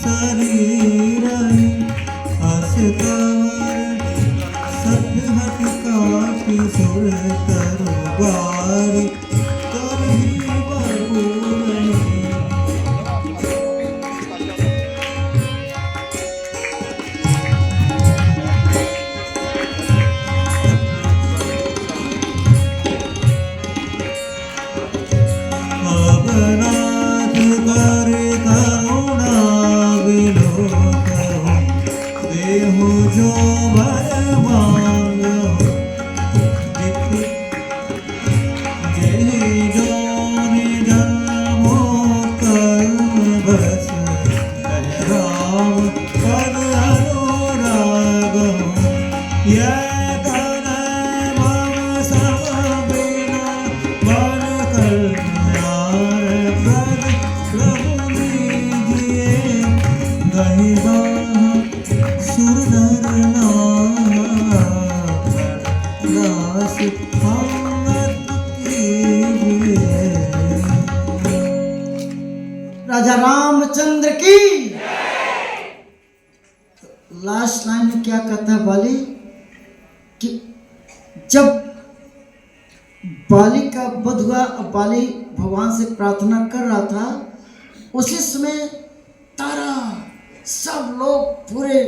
B: शरीर अस कंवर सठ हठ काटि सुर करो बारी करहि बबूरहि। अवनाथ कर करुणा विलो कहो, देहु जो भर मांगो जेहि जोनि जन्मो कर्म बस राम पद अनुरागो। यह तनय मम सब बिना मन कल्याण प्रद प्रभु लीजिए, गहि सुर नर नास हमत कीजिए।
A: राजा रामचंद्र की। लास्ट लाइन में क्या कहता है बाली कि जब बाली का वध हुआ, बाली भगवान से प्रार्थना कर रहा था, उसी समय तारा, सब लोग, पूरे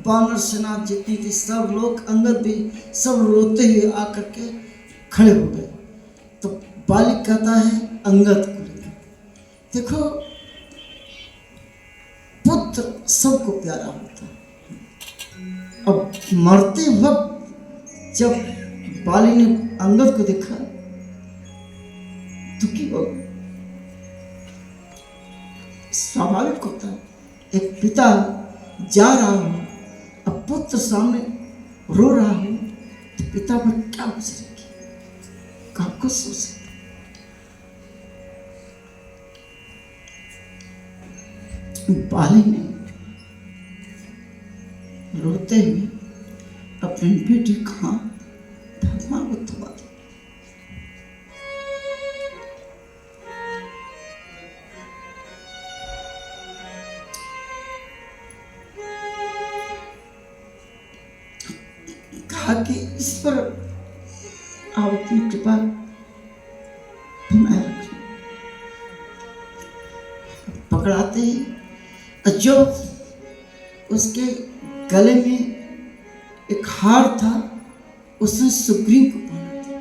A: बानर सेना जितनी थी, सब लोग, अंगद भी, सब रोते हुए आकर के खड़े हो गए। तो बाली कहता है अंगद को लेकर, देखो पुत्र सबको प्यारा होता है। अब मरते वक्त जब बाली ने अंगद को देखा, दुखी हो गया। स्वाभाविक होता है, एक पिता जा रहा हूं, अब पुत्र सामने रो रहा हूं, पिता पर क्या गुजरेगी, आपको सोच सकते। बाली ने रोते हुए अपनी बेटी का भगवान को थमा दिया। कहा कि इस पर आप अपनी कृपा बनाए रखें। पकड़ाते ही जो उसके गले में एक हार था उसने सुग्रीव को पहना दिया।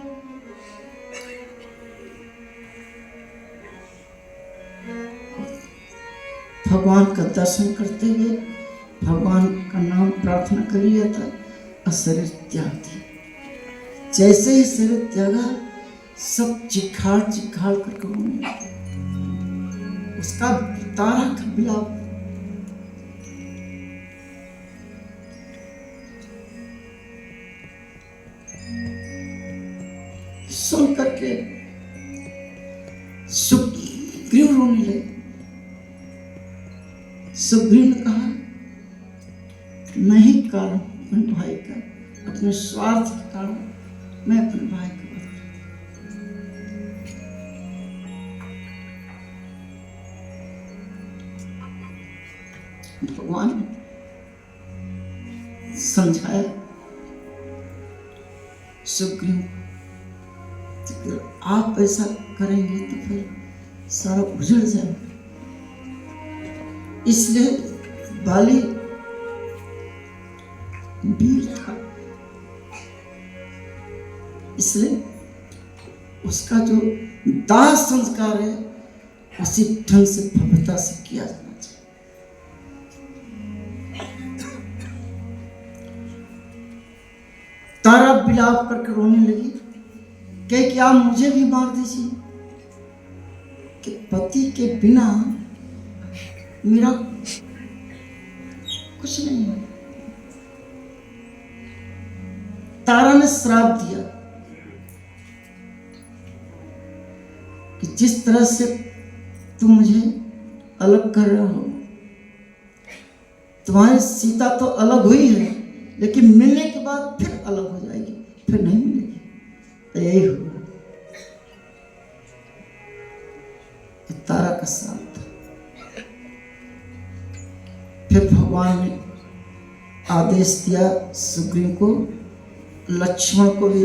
A: भगवान का दर्शन करते हुए भगवान का नाम प्रार्थना कर लिया था और शरीर त्याग दिया। जैसे ही शरीर त्यागा सब चिखाड़ चिखाड़ करके रोने लगे। उसका तारा का विलाप सुन करके सुग्रीव रोने लगे। सुग्रीव ने कहा, मैं ही कारण अपने भाई का, अपने स्वार्थ के कारण मैं अपने भाई का वध करूं। भगवान ने समझाया सुग्रीव, आप ऐसा करेंगे तो फिर सारा उजड़ जाएगा। इसलिए बाली वीर था, इसलिए उसका जो दाह संस्कार है उसी ढंग से भव्यता से किया जाना चाहिए। तारा विलाप करके रोने लगी कि आप मुझे भी मार दीजिए, कि पति के बिना मेरा कुछ नहीं है। तारा ने श्राप दिया कि जिस तरह से तुम मुझे अलग कर रहे हो, तुम्हारी सीता तो अलग हुई है लेकिन मिलने के बाद फिर अलग हो जाएगी, फिर नहीं मिलेगी। तो यही हुआ, तारा का श्राप था। फिर भगवान ने आदेश दिया सुग्रीव को, लक्ष्मण को भी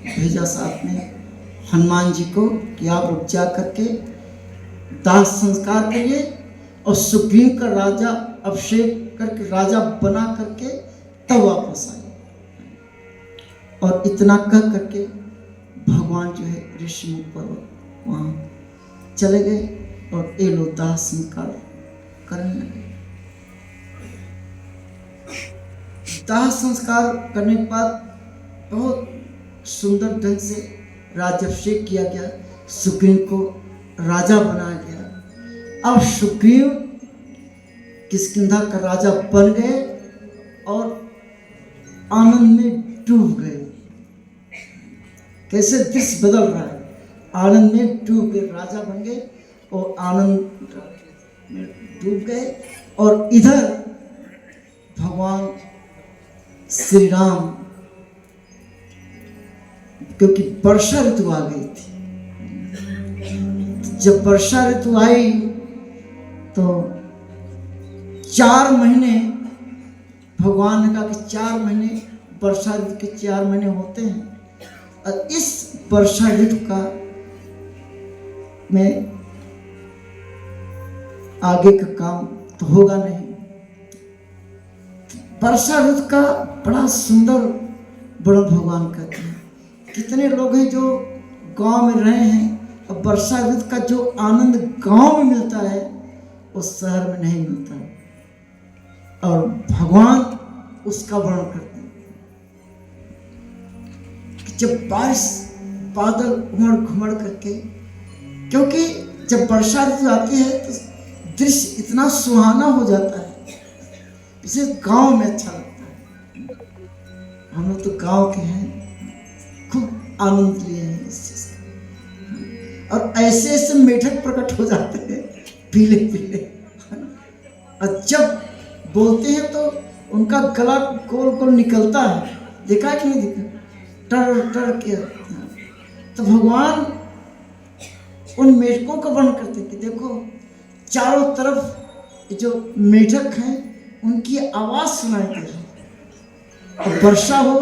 A: भेजा साथ में, हनुमान जी को, कि आप रुक जा करके दाह संस्कार करिए और सुग्रीव का राजा अभिषेक करके राजा बना करके तब वापस आए। और इतना कह करके भगवान जो है ऋषिमुख पर्वत वहाँ चले गए और ये लोग दाह संस्कार करने लगे। दाह संस्कार करने के बाद बहुत सुंदर ढंग से राज्याभिषेक किया गया, सुग्रीव को राजा बनाया गया। अब सुग्रीव किष्किंधा का राजा बन गए और आनंद में डूब गए। कैसे दृश्य बदल रहा है, आनंद में डूब गए, राजा बन गए और आनंद में डूब गए। और इधर भगवान श्री राम, क्योंकि वर्षा ऋतु आ गई थी, जब वर्षा ऋतु आई तो 4 महीने भगवान ने कहा कि 4 महीने वर्षा ऋतु के 4 महीने होते हैं और इस वर्षा ऋतु का में आगे का काम तो होगा नहीं। वर्षा ऋतु का बड़ा सुंदर वर्णन भगवान करते हैं। कितने लोग हैं जो गांव में रहे हैं और वर्षा ऋतु का जो आनंद गांव में मिलता है वो शहर में नहीं मिलता है, और भगवान उसका वर्णन करते हैं कि जब बारिश बादल उमड़ घुमड़ करके, क्योंकि जब वर्षा ऋतु आती है तो दृश्य इतना सुहाना हो जाता है, इसे गांव में अच्छा लगता है। हम लोग तो गांव के हैं, आनंद लिए हैं इस चीज का। और ऐसे ऐसे मेढक प्रकट हो जाते हैं पीले पीले, और जब बोलते हैं तो उनका गला गोल गोल निकलता है, देखा कि नहीं देखा, टर टर के। तो भगवान उन मेढकों का वर्णन करते कि देखो चारों तरफ जो मेढक हैं उनकी आवाज सुनाई दे रही है। और वर्षा हो,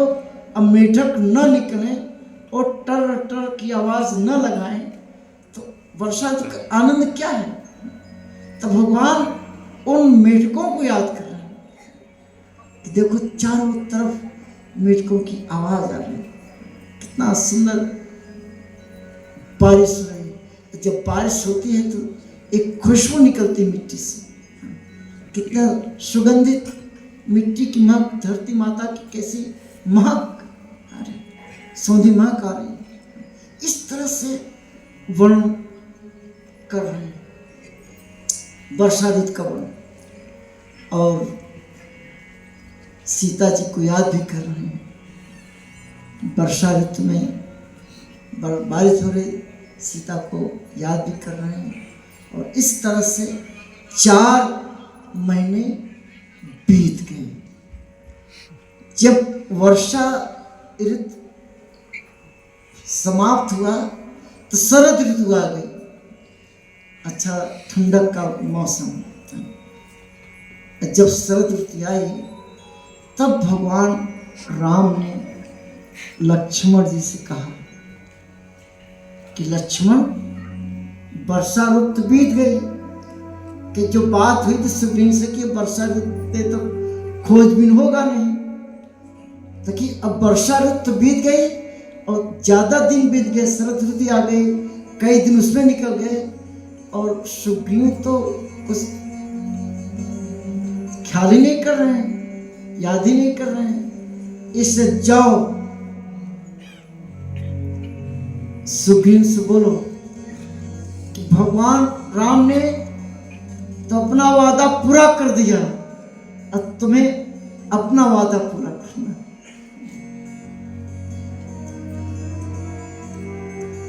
A: अब मेढक न निकले और टर टर की आवाज न लगाएं तो वर्षा का आनंद क्या है। तो भगवान उन मेढकों को याद कर रहे हैं कि देखो चारों तरफ मेढकों की आवाज आ रही है, कितना सुंदर बारिश हो रही है। जब बारिश होती है तो एक खुशबू निकलती मिट्टी से, कितना सुगंधित मिट्टी की महक, धरती माता की कैसी महक आ रही, सौंधी महक आ रही है। इस तरह से वर्णन कर रहे हैं वर्षा ऋतु का वर्णन, और सीता जी को याद भी कर रहे हैं। वर्षा ऋतु में बारिश हो रही, सीता को याद भी कर रहे हैं। और इस तरह से 4 महीने बीत गए। जब वर्षा ऋतु समाप्त हुआ तो शरद ऋतु आ गई, अच्छा ठंडक का मौसम। जब शरद ऋतु आई तब भगवान राम ने लक्ष्मण जी से कहा कि लक्ष्मण, वर्षा ऋतु बीत गई, कि जो बात हुई थी सुग्रीव से कि वर्षा ऋतु तो खोजबीन होगा नहीं, तो कि अब वर्षा ऋतु बीत गई और ज्यादा दिन बीत गए, शरद ऋतु आ गई, कई दिन उसमें निकल गए और सुग्रीव तो कुछ ख्याल ही नहीं कर रहे हैं, याद ही नहीं कर रहे हैं। इससे जाओ सुग्रीव से बोलो कि भगवान राम ने तो अपना वादा पूरा कर दिया, अब तुम्हें अपना वादा पूरा करना।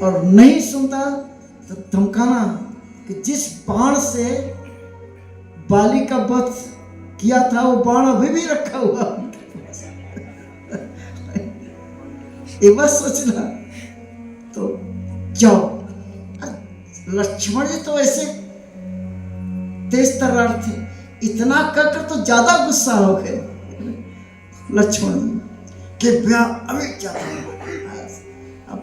A: और नहीं सुनता तो धमकाना कि जिस बाण से बाली का वध किया था वो बाण अभी भी रखा हुआ एक बार सोचना। तो जाओ, लक्ष्मण जी तो ऐसे तेज तर्रार थे, इतना कर तो ज्यादा गुस्सा हो गए लक्ष्मण जी के ब्याह अभी ज्यादा। अब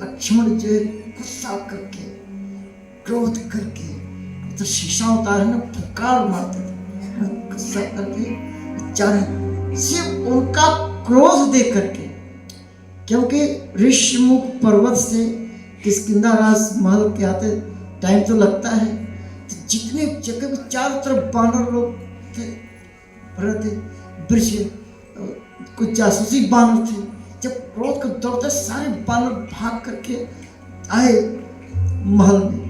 A: लक्ष्मण जी गुस्सा करके क्रोध करके तो शीशा उतारे ना, फुकार मारते थे, गुस्सा करके चाहे सिर्फ उनका क्रोध देख करके, क्योंकि ऋषिमुख पर्वत से किष्किंधा राज महल के आते टाइम तो लगता है, तो जितने जगह में चारों तरफ बानर लोग थे, भरते वृक्ष, कुछ जासूसी बानर थे। जब क्रोध को दौड़ते सारे बानर भाग करके आए महल में,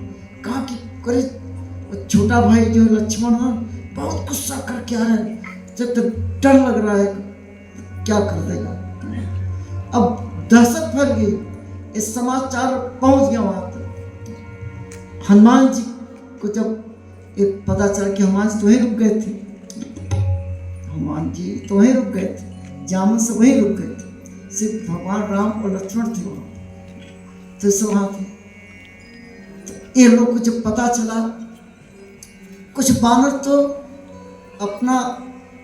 A: कहा कि करे छोटा भाई जो लक्ष्मण है बहुत गुस्सा करके आ रहा है, जब तक डर लग रहा है क्या कर देगा। अब दहशत फैल गई, इस समाचार पहुंच गया वहां तक। हनुमान जी को जब ये पता चला कि हनुमान जी तो वहीं रुक गए थे, हनुमान जी तो वहीं रुक गए थे, जामुन से वहीं रुक गए थे, सिर्फ भगवान राम और लक्ष्मण थे वहां, तो सब वहां थे। तो ये लोग को जब पता चला, कुछ बानर तो अपना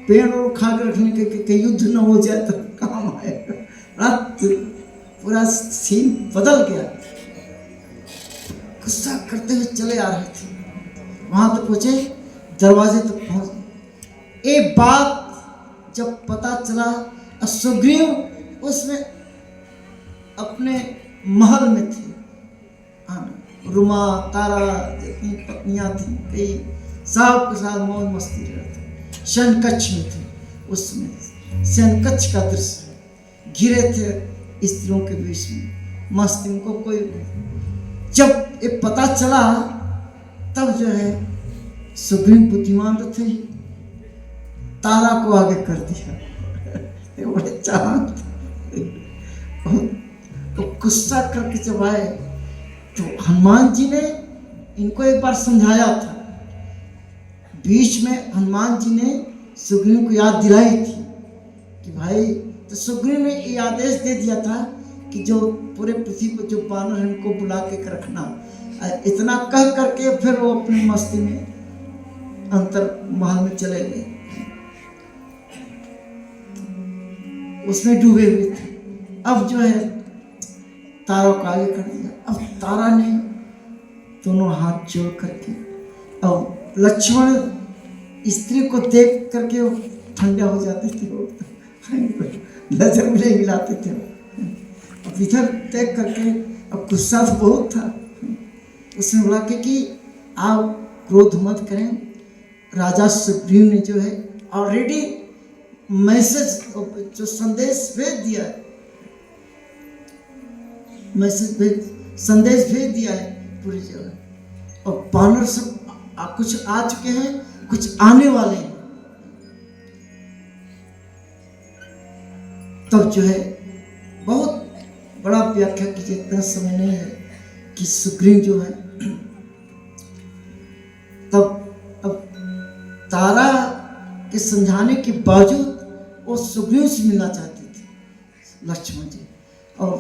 A: पेड़ और उखाड़ कर रखने के युद्ध न हो जाए तो काम आएगा, रात पूरा सीन बदल गया। गुस्सा करते हुए चले आ रहे थे, वहां तक पहुंचे, दरवाजे तक पहुंचे। एक बात जब पता चला, सुग्रीव उसमें अपने महल में थे, रुमा तारा जितनी पत्नियां थी, कई सब के साथ मौज मस्ती रहे थे, शयनकक्ष में थे। उसमें शयनकक्ष का दृश्य, घिरे थे स्त्रियों के बीच में, मस्ती उनको कोई। जब ये पता चला तब जो है सुग्रीव बुद्धिमान तो थे, तारा को आगे कर दिया, ये बड़े चालाक थे। गुस्सा करके जब आए तो हनुमान जी ने इनको एक बार समझाया था। बीच में हनुमान जी ने सुग्रीव को याद दिलाई थी कि भाई, तो सुग्रीव ने ये आदेश दे दिया था कि जो पूरे पृथ्वी पर जो बानर हैं उनको बुला के रखना। इतना कह करके फिर वो अपनी मस्ती में अंतर महल में चले गए, उसमें डूबे हुए थे। अब जो है तारा को आगे कर दिया। अब तारा ने दोनों हाथ जोड़ करके, अब लक्ष्मण स्त्री को देख करके वो ठंडा हो जाते थे, वो नजर में नहीं मिलाते थे। अब इधर देख करके अब गुस्सा तो बहुत था। उसने बोला कि आप क्रोध मत करें, राजा सुग्रीव ने जो है ऑलरेडी मैसेज जो संदेश भेज दिया है, संदेश भेज दिया है पूरी जगह। और बानर सब कुछ आ चुके हैं, कुछ आने वाले हैं। तब जो है बहुत बड़ा व्याख्या कीजिए, इतना समय नहीं है कि सुग्रीव जो है तब अब तारा के समझाने के बावजूद वो सुग्रीव से मिलना चाहते थे लक्ष्मण जी। और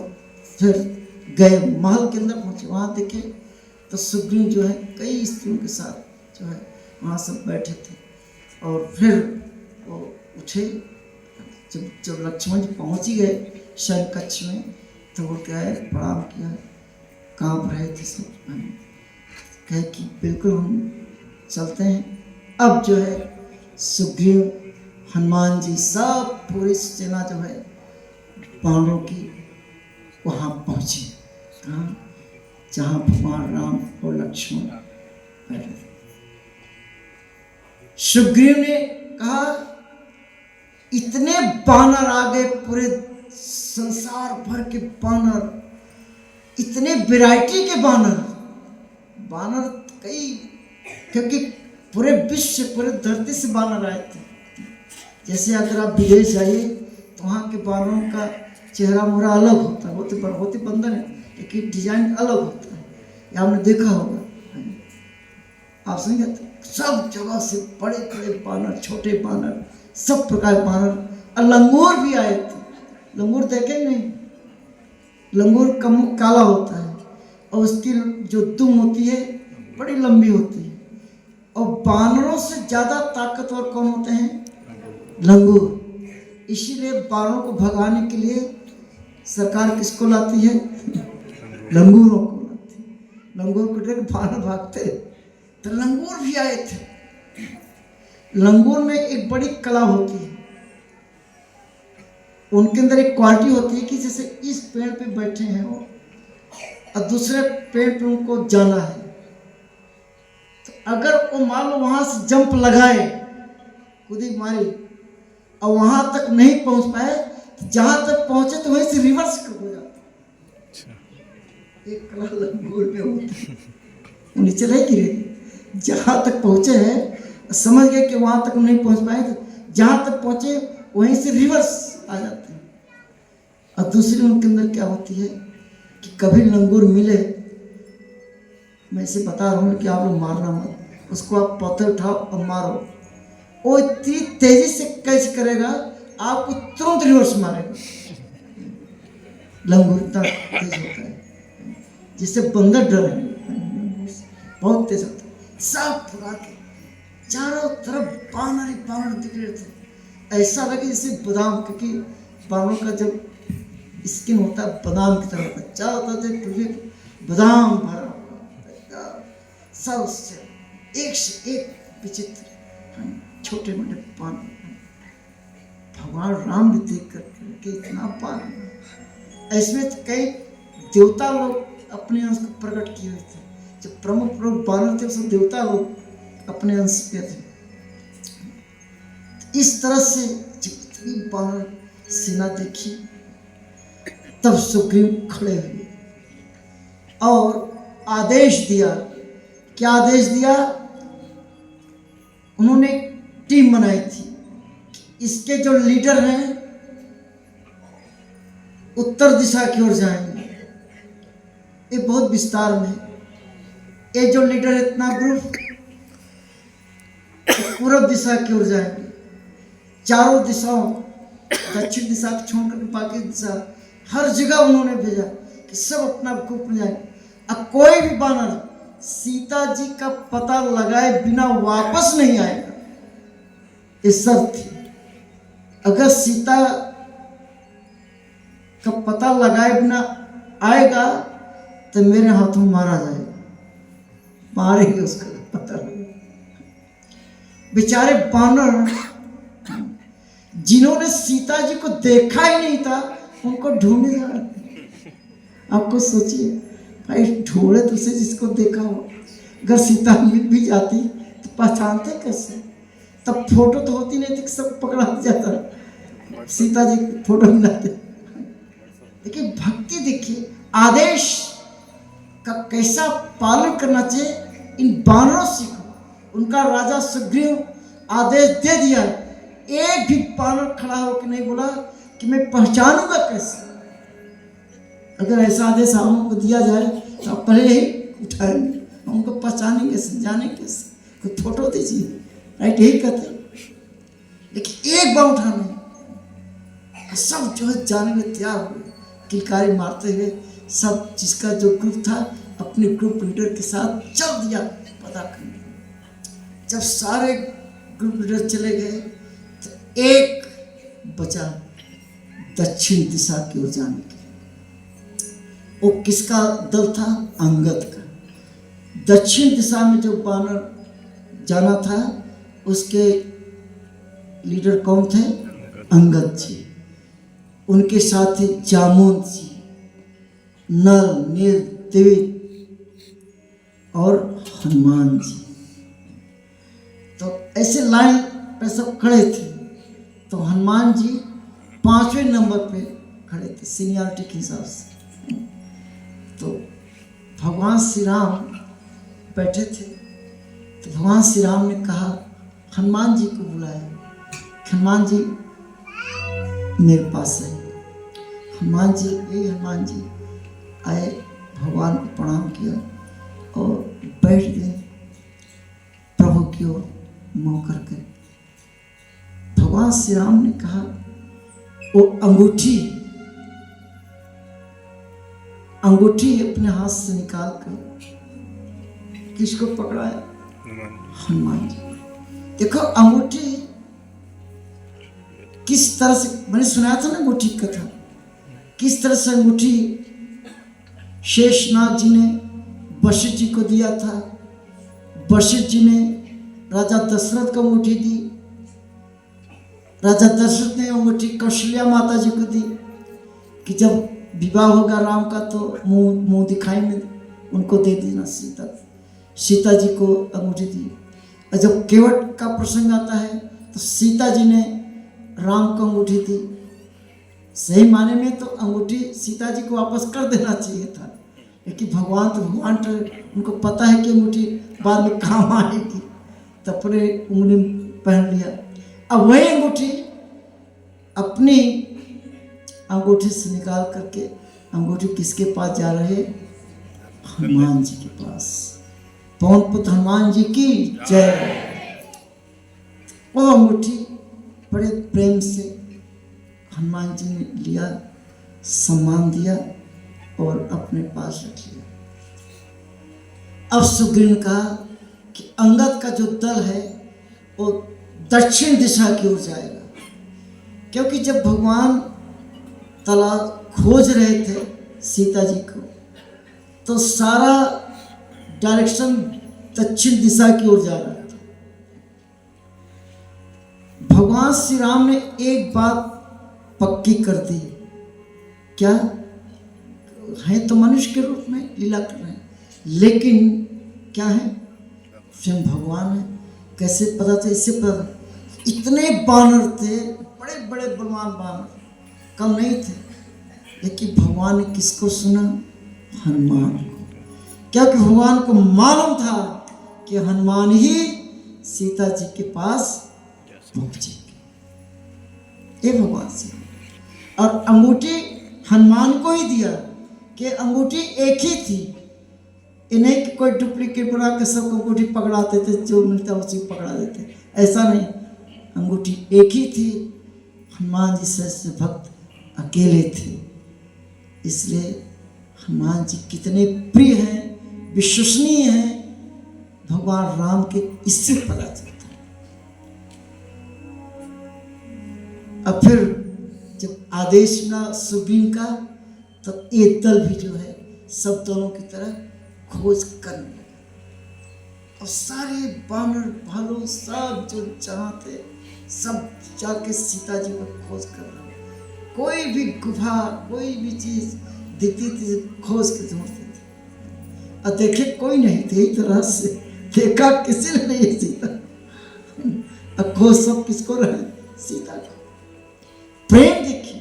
A: फिर गए महल के अंदर पहुंचे, वहाँ देखे तो सुग्रीव जो है कई स्त्रियों के साथ जो है वहाँ सब बैठे थे। और फिर वो उठे, जब लक्ष्मण जी पहुँच ही गए शयन कक्ष में तो वो क्या है प्रणाम किया, काँप रहे थे सब। कहे कि बिल्कुल हम चलते हैं। अब जो है सुग्रीव, हनुमान जी, सब पूरी सेना जो है पांडवों की वहाँ पहुँची, कहाँ, जहाँ भगवान राम और लक्ष्मण बैठे थे। सुग्रीव ने कहा इतने बानर आ गए, पूरे संसार भर के बानर, इतने वैरायटी के बानर कई, क्योंकि पूरे विश्व से, पूरे धरती से बानर आए थे। जैसे अगर आप विदेश जाइए तो वहाँ के बानरों का चेहरा मोहरा अलग होता है, होते बंदर है लेकिन डिजाइन अलग होता है, ये आपने देखा होगा। आप समझे, सब जगह से बड़े बड़े बानर, छोटे बानर, सब प्रकार के बानर। और लंगूर भी आए थे। लंगूर देखे नहीं, लंगूर का मुख काला होता है और उसकी जो दुम होती है बड़ी लंबी होती है। और बानरों से ज़्यादा ताकतवर कौन होते हैं? लंगूर। इसीलिए बानरों को भगाने के लिए सरकार किसको लाती है? लंगूरों को लाती है। लंगूर को देख बानर भागते, तो लंगूर भी आए थे। लंगूर में एक बड़ी कला होती है, उनके अंदर एक क्वालिटी होती है कि जैसे इस पेड़ पे बैठे हैं वो और दूसरे पेड़ पे उनको जाना है, तो अगर वो मान लो वहां से जंप लगाए, कूदी मारी और वहां तक नहीं पहुंच पाए, तो जहां तक पहुंचे तो वहीं से रिवर्स हो जाता है। एक कला लंगूर में होती है, नीचे नहीं गिरे, जहां तक पहुंचे हैं समझ गए कि वहां तक नहीं पहुंच पाए, तो जहां तक पहुंचे वहीं से रिवर्स आ जाते हैं। और दूसरी उनके अंदर क्या होती है कि कभी लंगूर मिले, मैं इसे बता रहा हूँ कि आप लोग मारना मत, उसको आप पत्थर उठाओ और मारो, वो इतनी तेजी से कैच करेगा आपको तुरंत रिवर्स मारेगा। लंगूर इतना तेज होता है जिससे बंदर डरे, बहुत तेज होता है। सब फुरा के चारों तरफ बानर ही बानर दिख रहे थे, ऐसा लगे जैसे बादाम, क्योंकि बानरों का जब स्किन होता है बादाम की तरह होता है, चारों तरफ पृथ्वी बादाम भरा हुआ, सब से एक विचित्र छोटे मोटे बानर। भगवान राम भी देख करके इतना बानर, ऐसे तो कई देवता लोग अपने अंश को प्रकट किए हुए थे। जो प्रमुख बानर थे सब देवता लोग अपने अंश पे थे। इस तरह से जितनी बानर सेना देखी, तब सुग्रीव खड़े हुए और आदेश दिया। क्या आदेश दिया? उन्होंने टीम बनाई थी, इसके जो लीडर हैं उत्तर दिशा की ओर जाएंगे ये बहुत विस्तार में है। ये जो लीडर इतना ग्रुप पूर्व दिशा की ओर जाएंगे, चारों दिशाओं, दक्षिण दिशा को छोड़कर बाकी दिशा हर जगह उन्होंने भेजा कि सब अपना ग्रुप में जाएंगे। अब कोई भी बानर सीता जी का पता लगाए बिना वापस नहीं आएगा, ये शर्त थी। अगर सीता का पता लगाए बिना आएगा तो मेरे हाथों मारा जाएगा, मारेंगे उसका पता नहीं। बेचारे बानर जिन्होंने सीता जी को देखा ही नहीं था उनको ढूंढने जा रहे थे। आपको सोचिए भाई, ढूंढे तो उसे जिसको देखा हो, अगर सीता मिल भी जाती तो पहचानते कैसे? तब फोटो तो होती नहीं थी, सब पकड़ा जाता, सीता जी की फोटो मिलाते। देखिए भक्ति, देखिए आदेश का कैसा पालन करना चाहिए इन बानरों से। उनका राजा सुग्रीव आदेश दे दिया, एक भी बानर खड़ा होकर नहीं बोला कि मैं पहचानूंगा कैसे। अगर ऐसा आदेश हम लोग को दिया जाए तो आप पहले ही उठाएंगे, हम उनको पहचानेंगे कैसे, जाने कैसे, कोई फोटो दीजिए, राइट? यही कहते हैं। लेकिन एक बार उठाने सब जो है जाने में तैयार हुए, किलकारी मारते हुए सब, जिसका जो ग्रुप था अपने ग्रुप लीडर के साथ चल दिया पता करने। जब सारे ग्रुप लीडर चले गए तो एक बचा दक्षिण दिशा की ओर जाने के। वो किसका दल था? अंगद का। दक्षिण दिशा में जो बानर जाना था उसके लीडर कौन थे? अंगद जी। उनके साथ थे जामुन जी, नल, नील, त्रिविद और हनुमान जी। तो ऐसे लाइन पे सब खड़े थे। तो हनुमान जी 5वें नंबर पे खड़े थे सीनियरिटी के हिसाब से। तो भगवान श्री राम बैठे थे। तो भगवान श्री राम ने कहा, हनुमान जी को बुलाया, हनुमान जी मेरे पास है। हनुमान जी, ये हनुमान जी आए, भगवान को प्रणाम किया और बैठ गए प्रभु की ओर मुँह करके। भगवान श्री राम ने कहा, वो अंगूठी अपने हाथ से निकाल कर किसको पकड़ाया? हनुमान जी। देखो अंगूठी किस तरह से, मैंने सुनाया था ना अंगूठी की कथा, किस तरह से अंगूठी शेषनाग जी ने वशिष्ठ जी को दिया था। वशिष्ठ जी ने राजा दशरथ को अंगूठी दी, राजा दशरथ ने अंगूठी कौशल्या माता जी को दी कि जब विवाह होगा राम का तो मुंह दिखाई में उनको दे देना। सीता जी को अंगूठी दी। और जब केवट का प्रसंग आता है तो सीता जी ने राम को अंगूठी दी। सही माने में तो अंगूठी सीता जी को वापस कर देना चाहिए था, लेकिन भगवान तो उनको पता है कि अंगूठी बाद में काम आएगी, तो अपने उंगली पहन लिया। अब वही अंगूठी अपनी अंगूठी से निकाल करके, अंगूठी किसके पास जा रहे? हनुमान जी के पास। पवन पुत्र हनुमान जी की जय। वो अंगूठी बड़े प्रेम से हनुमान जी ने लिया, सम्मान दिया और अपने पास रख लिया। अब सुग्रीव ने कहा कि अंगद का जो दल है वो दक्षिण दिशा की ओर जाएगा, क्योंकि जब भगवान तालाब खोज रहे थे सीता जी को तो सारा डायरेक्शन दक्षिण दिशा की ओर जा रहा था। भगवान श्री राम ने एक बात पक्की कर दी, क्या है? तो मनुष्य के रूप में लीला कर रहे हैं, लेकिन क्या है? स्वयं भगवान है। कैसे पता था? इससे पता, इतने बानर थे, बड़े बड़े बलवान बानर, कम नहीं थे, लेकिन भगवान ने किसको सुना? हनुमान को। क्योंकि भगवान को मालूम था कि हनुमान ही सीता जी के पास पहुंचेंगे। ये भगवान से। और अंगूठी हनुमान को ही दिया कि अंगूठी एक ही थी। ये नहीं कि कोई डुप्लीकेट बना के सबको अंगूठी पकड़ाते थे, जो मिलता उसी को पकड़ा देते, ऐसा नहीं। अंगूठी एक ही थी। हनुमान जी से भक्त अकेले थे, इसलिए हनुमान जी कितने प्रिय हैं, विश्वसनीय हैं भगवान राम के, इससे पता चलता है। अब फिर जब आदेश मिला सुग्रीव का, तब ये दल भी जो है सब दलों की तरह खोज करने लगा। और सारे बानर भालू सब जो जहाँ थे सब जाके सीता जी को खोज कर रहे। कोई भी गुफा, कोई भी चीज दिखती थी खोज के ढूंढते थे। और देखे कोई नहीं थे, एक तरह से देखा किसी ने नहीं सीता। अब खोज सब किसको रहे? सीता को। प्रेम देखिए,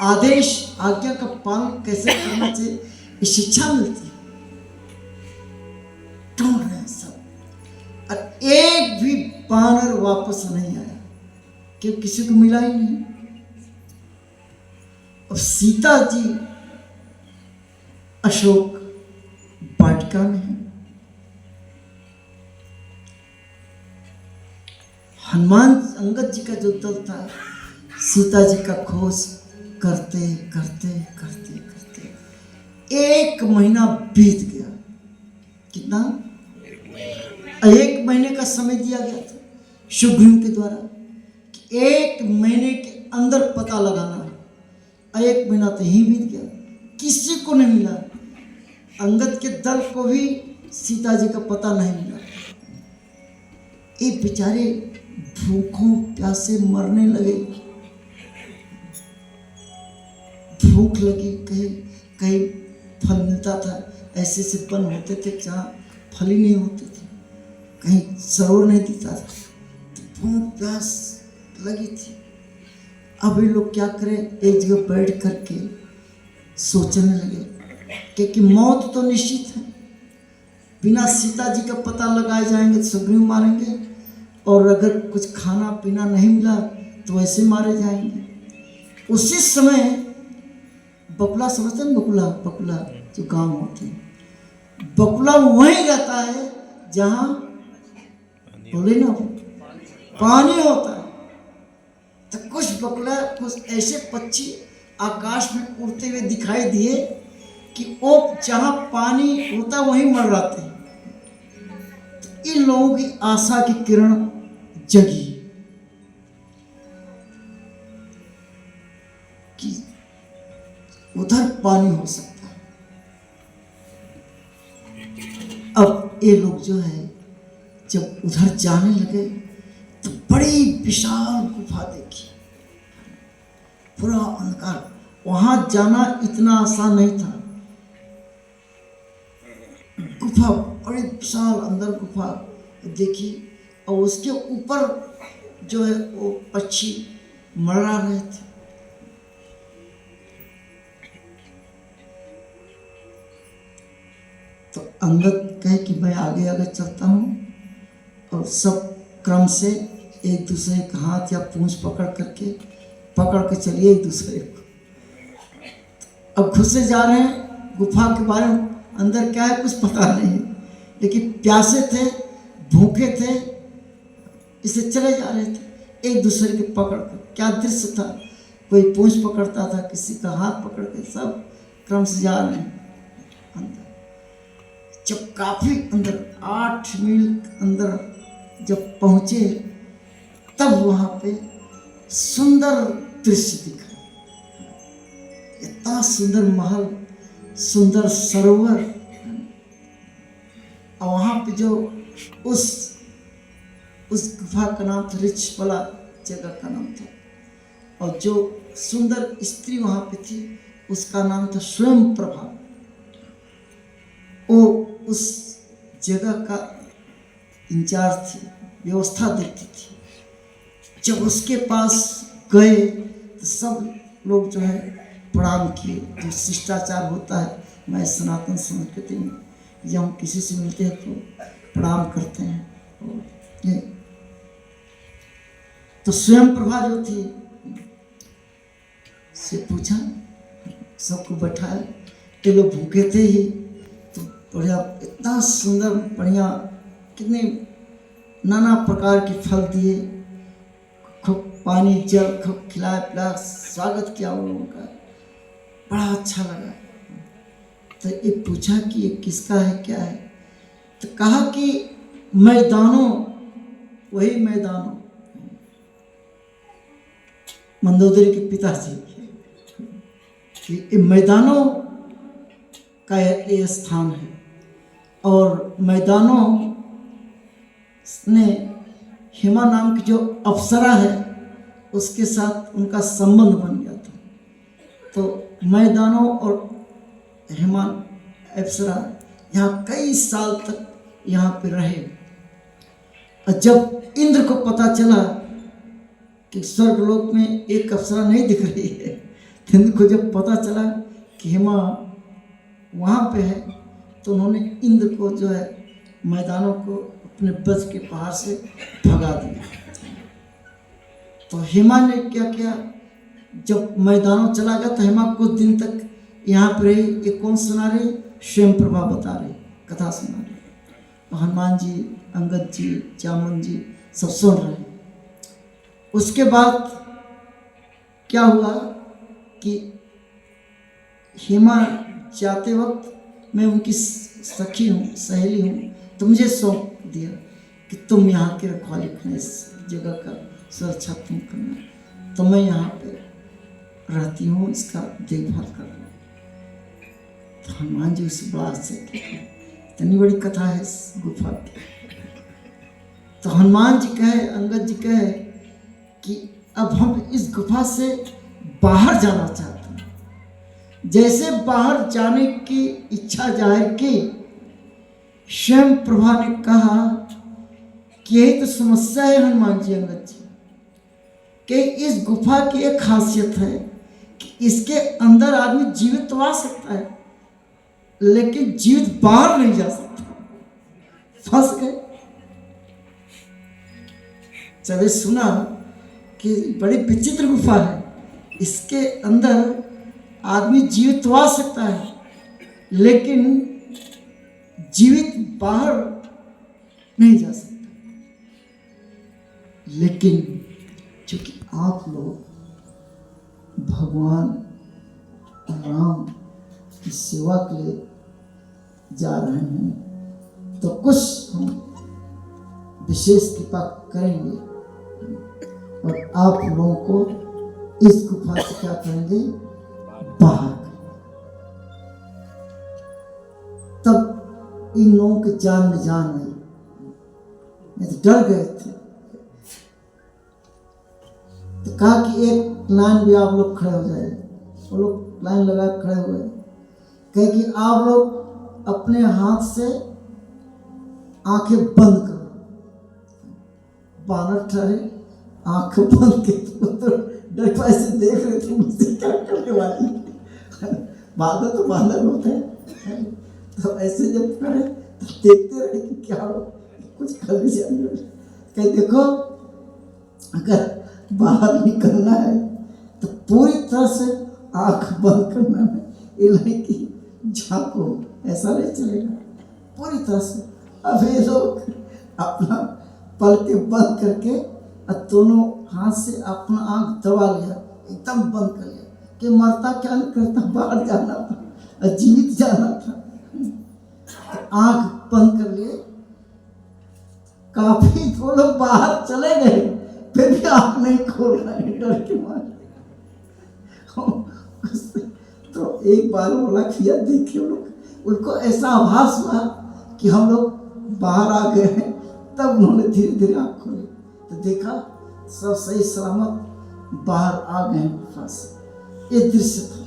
A: आदेश आज्ञा का पालन कैसे करना चाहिए, ये शिक्षा मिलती है। ढूंढ रहे हैं सब, और एक भी बानर वापस नहीं आया, क्योंकि किसी को मिला ही नहीं। और सीता जी अशोक वाटिका में है। हनुमान अंगद जी का जो दल था सीता जी का खोज करते करते करते करते 1 महीना बीत गया। कितना? 1 महीने का समय दिया गया था सुग्रीव के द्वारा कि 1 महीने के अंदर पता लगाना है। 1 महीना तो ही बीत गया, किसी को नहीं मिला। अंगद के दल को भी सीता जी का पता नहीं मिला। ये बेचारे भूखों प्यासे मरने लगे। भूख लगी, कहीं कहीं फल मिलता था, ऐसे से वन होते थे जहाँ फल ही नहीं होते थे, कहीं सरोवर नहीं दिखता था, तो भूख प्यास लगी थी। अब ये लोग क्या करें, एक जगह बैठ करके सोचने लगे, क्योंकि मौत तो निश्चित है। बिना सीता जी का पता लगाए जाएंगे तो सुग्रीव मारेंगे, और अगर कुछ खाना पीना नहीं मिला तो वैसे मारे जाएंगे। उसी समय बकुला, समझते हैं बकुला? बकुला जो गांव होते हैं, बकुला वहीं रहता है जहां बोले ना पानी होता है। तो कुछ बकुला, कुछ ऐसे पक्षी आकाश में उड़ते हुए दिखाई दिए कि वो जहां पानी होता वहीं मर जाते हैं। तो इन लोगों की आशा की किरण जगी कि उधर पानी हो सकता है। अब ये लोग जो है जब उधर जाने लगे तो बड़ी विशाल गुफा देखी, पूरा अंधकार। वहां जाना इतना आसान नहीं था। गुफा बड़ी विशाल, अंदर गुफा देखी, और उसके ऊपर जो है वो पक्षी मरा रहे थे। तो अंगद कहे कि मैं आगे आगे चलता हूँ, और सब क्रम से एक दूसरे का हाथ या पूंछ पकड़ के चलिए एक दूसरे को। अब घुसे जा रहे हैं गुफा के बारे में, अंदर क्या है कुछ पता नहीं, लेकिन प्यासे थे, भूखे थे, इसे चले जा रहे थे एक दूसरे के पकड़ कर। क्या दृश्य था, कोई पूंछ पकड़ता था, किसी का हाथ पकड़ के, सब क्रम से जा रहे हैं अंदर। जब काफी अंदर 8 मील अंदर जब पहुंचे, तब वहां पे सुंदर दृश्य दिखा। इतना सुंदर महल, सुंदर सरोवर, और वहां पे जो उस गुफा का नाम था, रिच वाला जगह का नाम था, और जो सुंदर स्त्री वहां पे थी उसका नाम था स्वयं प्रभा। वो उस जगह का इंचार्ज थी, व्यवस्था देखती थी। जब उसके पास गए तो सब लोग जो है प्रणाम किए, जो शिष्टाचार होता है। मैं सनातन संस्कृति में जब हम किसी से मिलते हैं तो प्रणाम करते हैं। तो स्वयं प्रभा जो थी से पूछा, सबको बैठाया, ये लोग भूखे थे ही, तो बढ़िया इतना सुंदर बढ़िया कितने नाना प्रकार के फल दिए, खूब पानी जल खूब खिलाया पिलाया, स्वागत किया उन लोगों का, बड़ा अच्छा लगा। तो ये पूछा कि ये किसका है क्या है, तो कहा कि मैदानों, वही मैदानों मंदोदरी के पिताजी कि मैदानों का ये स्थान है, और मैदानों ने हेमा नाम की जो अप्सरा है उसके साथ उनका संबंध बन गया था। तो मैदानों और हेमा अप्सरा यहाँ कई साल तक यहाँ पे रहे। और जब इंद्र को पता चला कि स्वर्गलोक में एक अप्सरा नहीं दिख रही है, तो इंद्र को जब पता चला कि हेमा वहाँ पे है, तो उन्होंने इंद्र को जो है मैदानों को अपने ब्रज के पहाड़ से भगा दिया। तो हेमा ने क्या किया, जब मैदानों चला गया तो हेमा कुछ दिन तक यहाँ पर रही। ये कौन सुना रही, स्वयं प्रभा बता रही, कथा सुना रही। तो हनुमान जी, अंगद जी, जामन जी सब सुन रहे। उसके बाद क्या हुआ कि हेमा जाते वक्त, मैं उनकी सखी हूँ, सहेली हूँ, तो मुझे सौंप दिया कि तुम यहाँ की रखवाली करना, इस जगह का सुरक्षा तुम करना, तो मैं यहाँ पे रहती हूँ, इसका देखभाल करना। तो हनुमान जी उस बड़ा से इतनी बड़ी कथा है इस गुफा की। तो हनुमान जी कहे, अंगद जी कहे कि अब हम इस गुफा से बाहर जाना चाहते हैं। जैसे बाहर जाने की इच्छा जाहिर की, स्वयं प्रभा ने कहा कि यही तो समस्या है हनुमान जी, अंगद जी, कि इस गुफा की एक खासियत है कि इसके अंदर आदमी जीवित तो आ सकता है, लेकिन जीवित बाहर नहीं जा सकता। फंस गए। जब सुना कि बड़ी विचित्र गुफा है, इसके अंदर आदमी जीवित तो आ सकता है, लेकिन जीवित बाहर नहीं जा सकता। लेकिन चूंकि आप लोग भगवान राम की सेवा के लिए जा रहे हैं, तो कुछ हम विशेष कृपा करेंगे और आप लोगों को इस गुफा से क्या करेंगे, बाहर। तब इन लोगों के जान में जान आई, नहीं तो डर गए थे। तो कहा कि एक लाइन भी आप लोग खड़े हो जाए। वो लोग लाइन लगा खड़े हुए, कहे कि आप लोग अपने हाथ से आंखें बंद करो। बानर ठहरे, आंखें बंद के तो डर पैसे देख रहे थे मुझसे क्या करने वाली। बादल तो बादल होते हैं, तो ऐसे जब करे तो देखते रहे कि क्या हो, कुछ कर भी जाएंगे। कहे देखो, अगर बाहर निकलना है तो पूरी तरह से आंख बंद करना है, ये नहीं कि झांको, ऐसा नहीं चलेगा, पूरी तरह से। अब ये लोग अपना पलकें बंद करके और दोनों हाथ से अपना आंख दबा लिया, एकदम बंद कर लिया कि मरता क्या नहीं करता, बाहर जाना था, जीवित जाना था। तो आंख बंद कर लिए, काफी वो लोग बाहर चले गए, फिर भी आंख नहीं खोल रहे डर के मारे। तो एक बार बोला कि यार देखिए, लोग उनको ऐसा आभास हुआ कि हम लोग बाहर आ गए हैं, तब उन्होंने धीरे धीरे आंख खोली, तो देखा सब सही सलामत बाहर आ गए गुफा से। ये दृश्य था।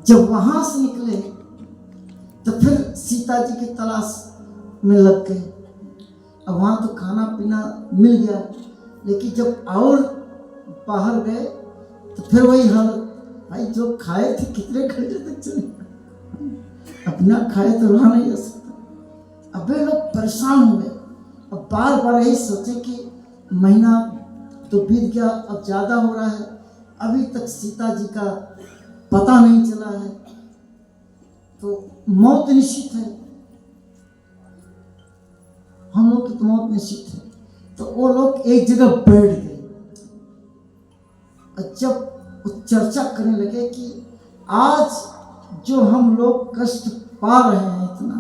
A: जब वहां से निकले तो फिर सीता जी की तलाश में लग गए। अब वहां तो खाना पीना मिल गया, लेकिन जब और बाहर गए तो फिर वही हालत। भाई जो खाए थे कितने घंटे तक चले, अपना खाए तो रहा नहीं जा सकता। अब वे लोग परेशान हो गए। अब बार बार यही सोचे कि महीना तो बीत गया, अब ज़्यादा हो रहा है, अभी तक सीता जी का पता नहीं चला है तो मौत निश्चित है, हम लोग की तो मौत निश्चित है। तो वो लोग एक जगह बैठ गए और जब वो चर्चा करने लगे कि आज जो हम लोग कष्ट पा रहे हैं इतना,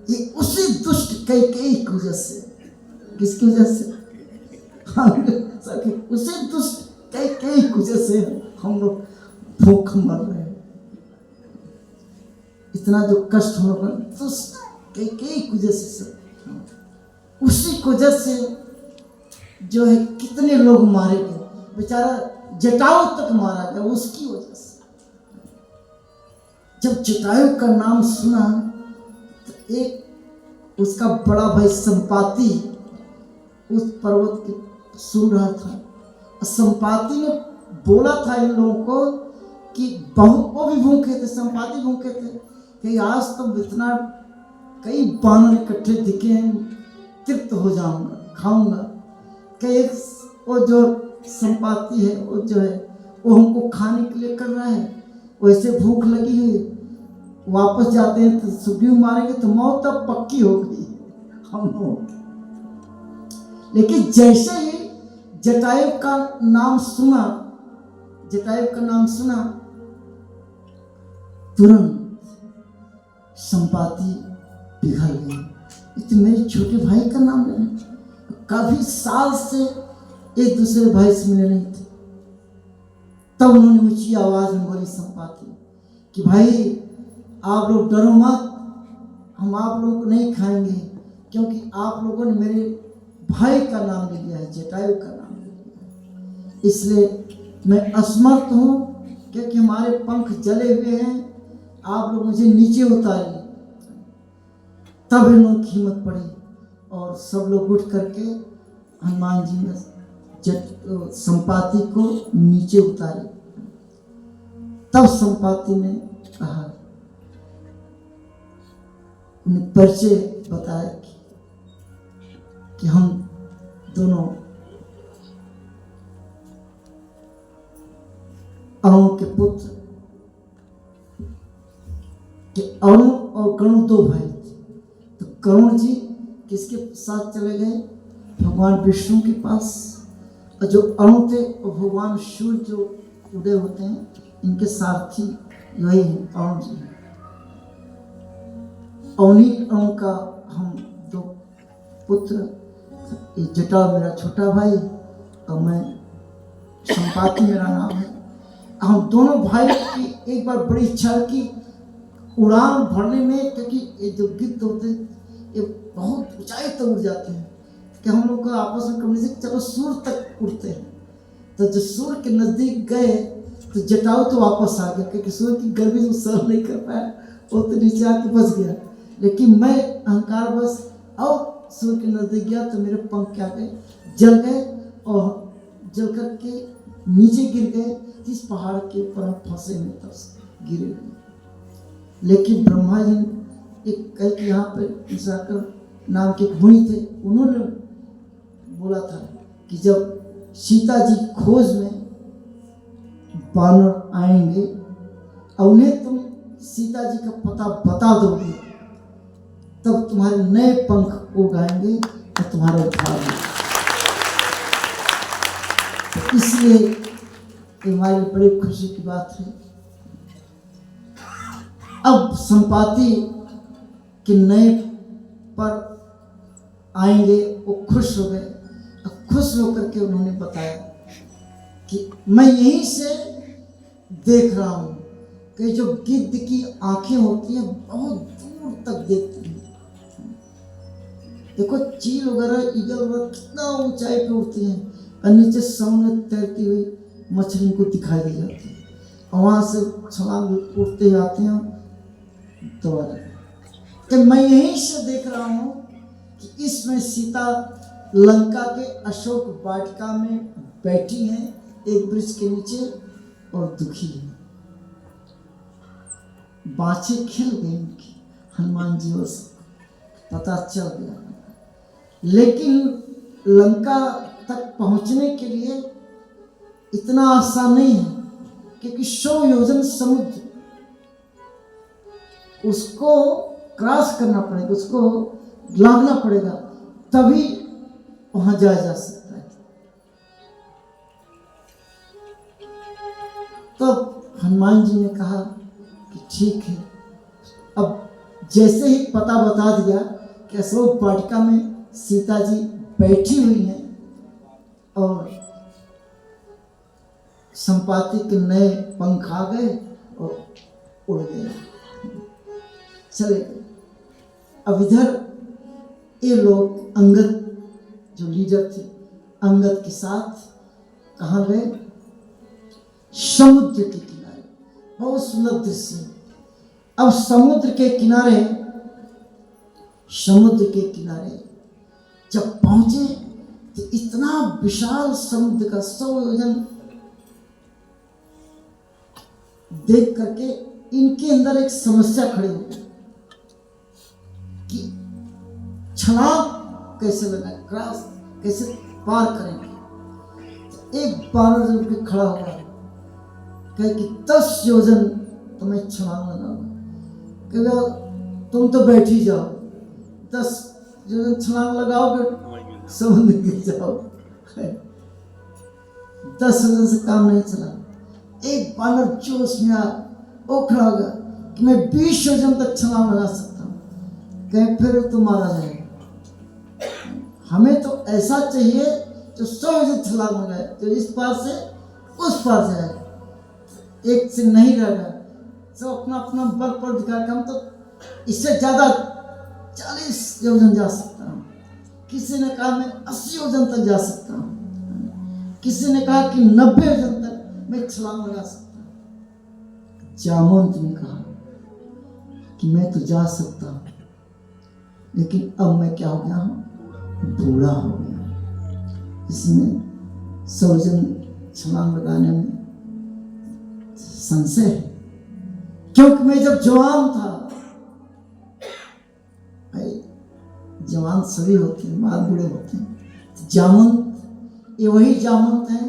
A: ये उसी दुष्ट कैकेयी की वजह से। किसकी वजह से? उसी दुष्ट कैकेयी की वजह से हम लोग भूख मर रहे हैं। इतना जो कष्ट हम लोग दुष्ट कैकेयी की वजह से, उसी की वजह से जो है कितने लोग मारे गए। बेचारा जटायु तक मारा गया उसकी वजह से। जब जटायु का नाम सुना तो एक उसका बड़ा भाई संपाति उस पर्वत के सुन रहा था। संपाति ने बोला था इन लोगों को कि बहुत, वो भी भूखे थे, संपाति भूखे थे कि आज तो इतना कई बानर इकट्ठे दिखे हैं, तृप्त हो जाऊंगा, खाऊंगा। कि एक वो जो संपाति है वो जो है वो हमको खाने के लिए कर रहा है, वैसे भूख लगी हुई, वापस जाते हैं तो सुग्रीव मारेंगे तो मौत अब पक्की हो गई हम लोग। लेकिन जैसे ही जटायु का नाम सुना, जटायु का नाम सुना, तुरंत संपाति पिघल गई। ये तो मेरे छोटे भाई का नाम है, काफी साल से एक दूसरे भाई से मिले नहीं थे। तब उन्होंने ऊंची आवाज में बोली संपाति कि भाई आप लोग डरो मत, हम आप लोगों को नहीं खाएंगे, क्योंकि आप लोगों ने मेरे भाई का नाम ले लिया है, जटायु का नाम ले लिया है, इसलिए मैं असमर्थ हूँ, क्योंकि हमारे पंख जले हुए हैं, आप लोग मुझे नीचे उतारिए। तब इन लोगों की हिम्मत पड़ी और सब लोग उठ करके हनुमान जी ने संपाति को नीचे उतारे। तब संपाति ने कहा, उन्हें परिचय बताया कि हम दोनों अणु के पुत्र, कि अणु और कणु दो भाई थे। तो करुण जी किसके साथ चले गए? भगवान विष्णु के पास। और जो अणु थे वो भगवान सूर्य जो उदय होते हैं इनके सारथी वही है, अणु जी। अवनी अणु का हम दो पुत्र, जटा मेरा छोटा भाई और मैं संपाति मेरा नाम है। हम दोनों भाई की एक बार बड़ी इच्छा है कि उड़ान भरने में, क्योंकि ये जो गिद्ध होते ये बहुत ऊंचाई तक उड़ जाते हैं, कि हम लोग को आपस में कम्युनिकेशन चलो सूर्य तक उड़ते हैं। तो जो सूर्य के नज़दीक गए तो जटायु तो वापस आ गया, क्योंकि सूर्य की गर्मी जो सहन नहीं कर पाया वो तो नीचे आके बच गया। लेकिन मैं अहंकार बस और सूर्य के नज़दीक गया तो मेरे पंख क्या गए, जल गए और जल करके नीचे गिर गए। जिस पहाड़ के ऊपर फंसे में तब गिरे हुए। लेकिन ब्रह्मा जी एक कह के यहाँ पर जाकर नाम के मुनि थे, उन्होंने बोला था कि जब सीता जी खोज में बानर आएंगे और उन्हें तुम सीता जी का पता बता दोगे तब तुम्हारे नए पंख उगाएंगे और तुम्हारा उद्धार होगा। तो इसलिए हमारी बड़ी खुशी की बात है। अब संपाति के नए पर आएंगे, वो खुश हो गए। खुश होकर के उन्होंने बताया कि मैं यहीं से देख रहा हूँ कि जो गिद्ध की आंखें होती हैं बहुत दूर तक देखती हैं। देखो चील वगैरह, ईगल वगैरह कितना ऊंचाई पे उड़ती हैं और नीचे समुद्र में तैरती हुई मछली को दिखाई दे जाती है और वहाँ से छलांग उठते आते हैं दोबारा। तो मैं यहीं से देख रहा हूँ कि इसमें सीता लंका के अशोक वाटिका में बैठी हैं एक वृक्ष के नीचे और दुखी है। बाछे खिल गई उनकी, हनुमान जी को पता चल गया। लेकिन लंका तक पहुंचने के लिए इतना आसान नहीं है, क्योंकि 100 योजन समुद्र उसको क्रॉस करना पड़ेगा, उसको लांघना पड़ेगा, तभी वहां जाया जा सकता है। तो हनुमान जी ने कहा कि ठीक है। अब जैसे ही पता बता दिया कि अशोक वाटिका में सीता जी बैठी हुई हैं और संपाति के नए पंख आ गए और उड़ गए, चले गए। अब इधर ये लोग अंगद जो लीडर थे, अंगद के साथ कहाँ गए? समुद्र के किनारे। बहुत सुंदर दृश्य। अब समुद्र के किनारे जब पहुंचे तो इतना विशाल समुद्र का 100 योजन देख करके इनके अंदर एक समस्या खड़ी हो गई कि छलांग कैसे लगाएं, क्रॉस कैसे पार करेंगे। तो एक बानर जो उठ खड़ा हुआ कहे कि 10 योजन तुम्हें छलांग लगाऊंगा। कहे तुम तो बैठ ही जाओ, 10 योजन छलांग लगाओगे समुद्र गिर जाओगे। 10 योजन से काम नहीं चला। एक बानर जोश में वो खड़ा हो गया कि मैं 20 योजन तक छलांग लगा सकता हूँ। कहीं फिर तो मारा जाएगा। हमें तो ऐसा चाहिए जो 100 योजन छलांग लगाए, जो इस पार से उस पार जाए। एक से नहीं रहेगा, सब अपना अपना बल पर दिखा के हम तो इससे ज्यादा 40 योजन जा सकता हूँ। किसी ने कहा मैं 80 योजन तक जा सकता हूँ, किसी ने कहा कि 90 योजन तक मैं छलांग लगा सकता हूं। जामवंत ने कहा कि मैं तो जा सकता हूं, लेकिन अब मैं क्या हो गया हूं? बूढ़ा हो गया। इसमें 100 योजन छलांग लगाने में संशय है, क्योंकि मैं जब जवान था, भाई जवान सभी होते हैं, बाद बूढ़े होते हैं। जामवंत ये वही जामवंत हैं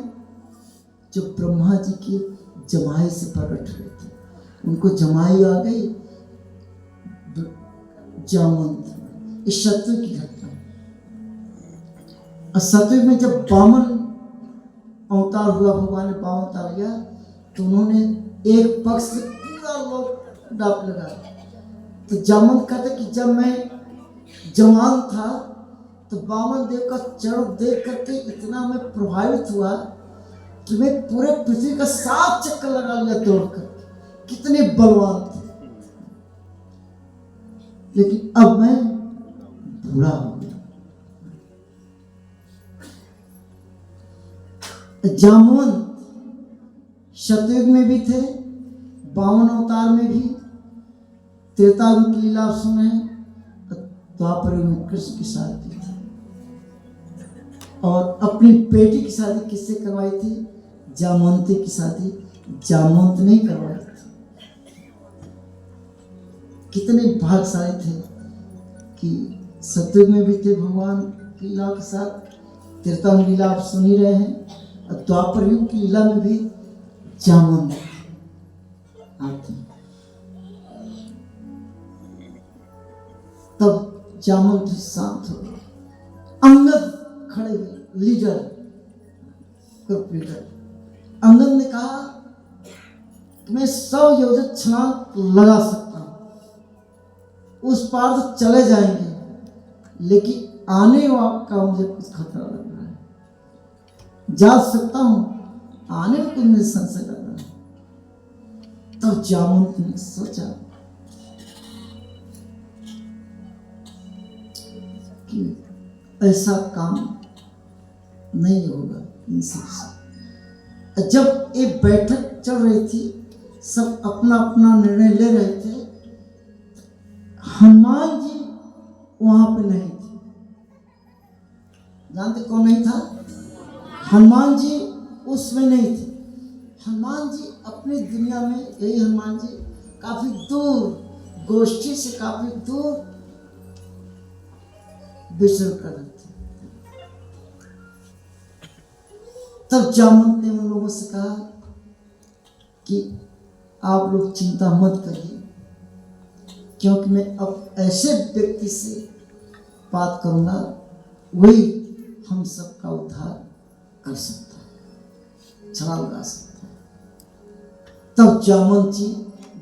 A: जो ब्रह्मा जी की जमाई से प्रकट हुए थे। उनको जमाई आ गई जामवंत। इस सत्य की घटना। और सत्य में जब वामन अवतार हुआ, भगवान ने वामन अवतार लिया, तो उन्होंने एक पक्ष से पूरा लोग डाप लगाया। तो जामवंत कहते कि जब मैं जवान था तो वामन देव का चरण देख करके इतना मैं प्रभावित हुआ कि मैं पूरे पृथ्वी का 7 चक्कर लगा लिया तोड़कर। कितने बलवान थे। लेकिन अब मैं बूढ़ा हो गया। जामवंत सतयुग में भी थे, वामन अवतार में भी, त्रेता युग की लीला सुने, द्वापर युग में कृष्ण की शादी थी। और अपनी बेटी की शादी किससे करवाई थी? जामवंती की शादी जामवंत ने करवाई थी। कितने भाग्यशाली थे कि सतयुग में भी थे भगवान की लीला के साथ, त्रेता युग लीला आप सुन ही रहे हैं, और द्वापर युग की लीला में भी जामवंत आते। तब जामवंत शांत हो गए। अंगद खड़े हुए, लीडर, ग्रुप लीडर। अंगद ने कहा कि मैं 100 योजन छलांग लगा सकता हूं, उस पार तो चले जाएंगे, लेकिन आने का मुझे कुछ खतरा लग रहा है। जा सकता हूं, आने में कुछ मुझे संशय लग रहा है। तब जामवंत ने सोचा कि ऐसा काम नहीं होगा इनसे। जब एक बैठक चल रही थी, सब अपना अपना निर्णय ले रहे थे, हनुमान जी वहां पे नहीं थे। जानते कौन नहीं था? हनुमान जी उसमें नहीं थे। हनुमान जी अपनी दुनिया में, यही हनुमान जी काफी दूर, गोष्ठी से काफी दूर विचरण कर रहे थे। तब जामवंत ने उन लोगों से कहा कि आप लोग चिंता मत करिए, क्योंकि मैं अब ऐसे व्यक्ति से बात करूंगा वही हम सबका उद्धार कर सकता है, छलांग लगा सकता है। तब जामवंत जी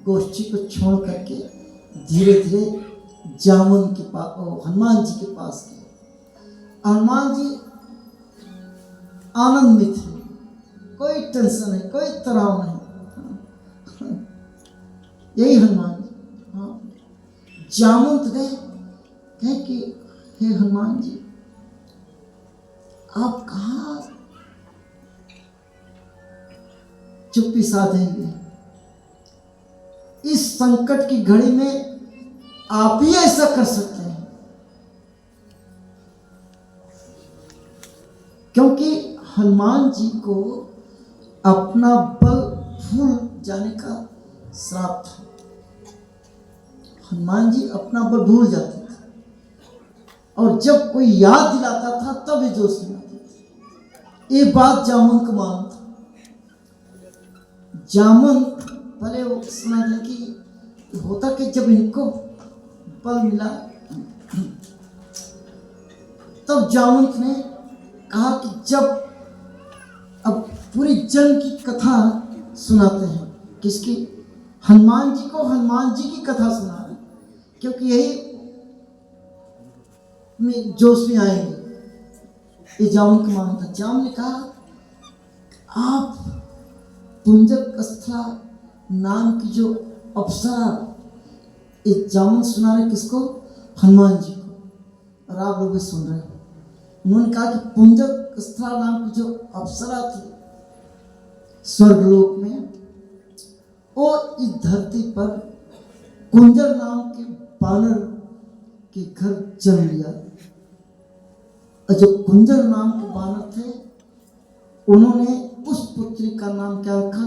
A: गोष्ठी को छोड़ करके धीरे धीरे जामुन के पास, हनुमान जी के पास गए। हनुमान जी आनंद में थे, कोई टेंशन नहीं, कोई तनाव नहीं। यही हनुमान जी। हाँ, जामुन गए, कहे कि हे हनुमान जी, आप कहाँ चुप्पी साधेंगे? इस संकट की घड़ी में आप ही ऐसा कर सकते हैं, क्योंकि हनुमान जी को अपना बल भूल जाने का श्राप था। हनुमान जी अपना बल भूल जाते थे, और जब कोई याद दिलाता था तब ये जोश में आते थे। ये बात जामुन को मालूम था। जामुन पहले वो सुना था कि होता कि जब इनको बल मिला, तब जामुन ने कहा कि जब अब पूरी जन की कथा सुनाते हैं, किसकी? हनुमान जी को हनुमान जी की कथा सुना रहे, क्योंकि यही में जोश में आएंगे। ये जामुन का मामला था। जामुन ने कहा आप पुंजक स्थला नाम की जो अप्सरा, ये जामुन सुना रहे किसको? हनुमान जी को, और आप लोग भी सुन रहे हो। उन्होंने कहा कि पुंजक स्थला नाम की जो अप्सरा थी स्वर्गलोक में, वो इस धरती पर कुंजर नाम के बानर के घर जन्म लिया। और जो कुंजर नाम के बानर थे, उन्होंने उस पुत्री का नाम क्या रखा?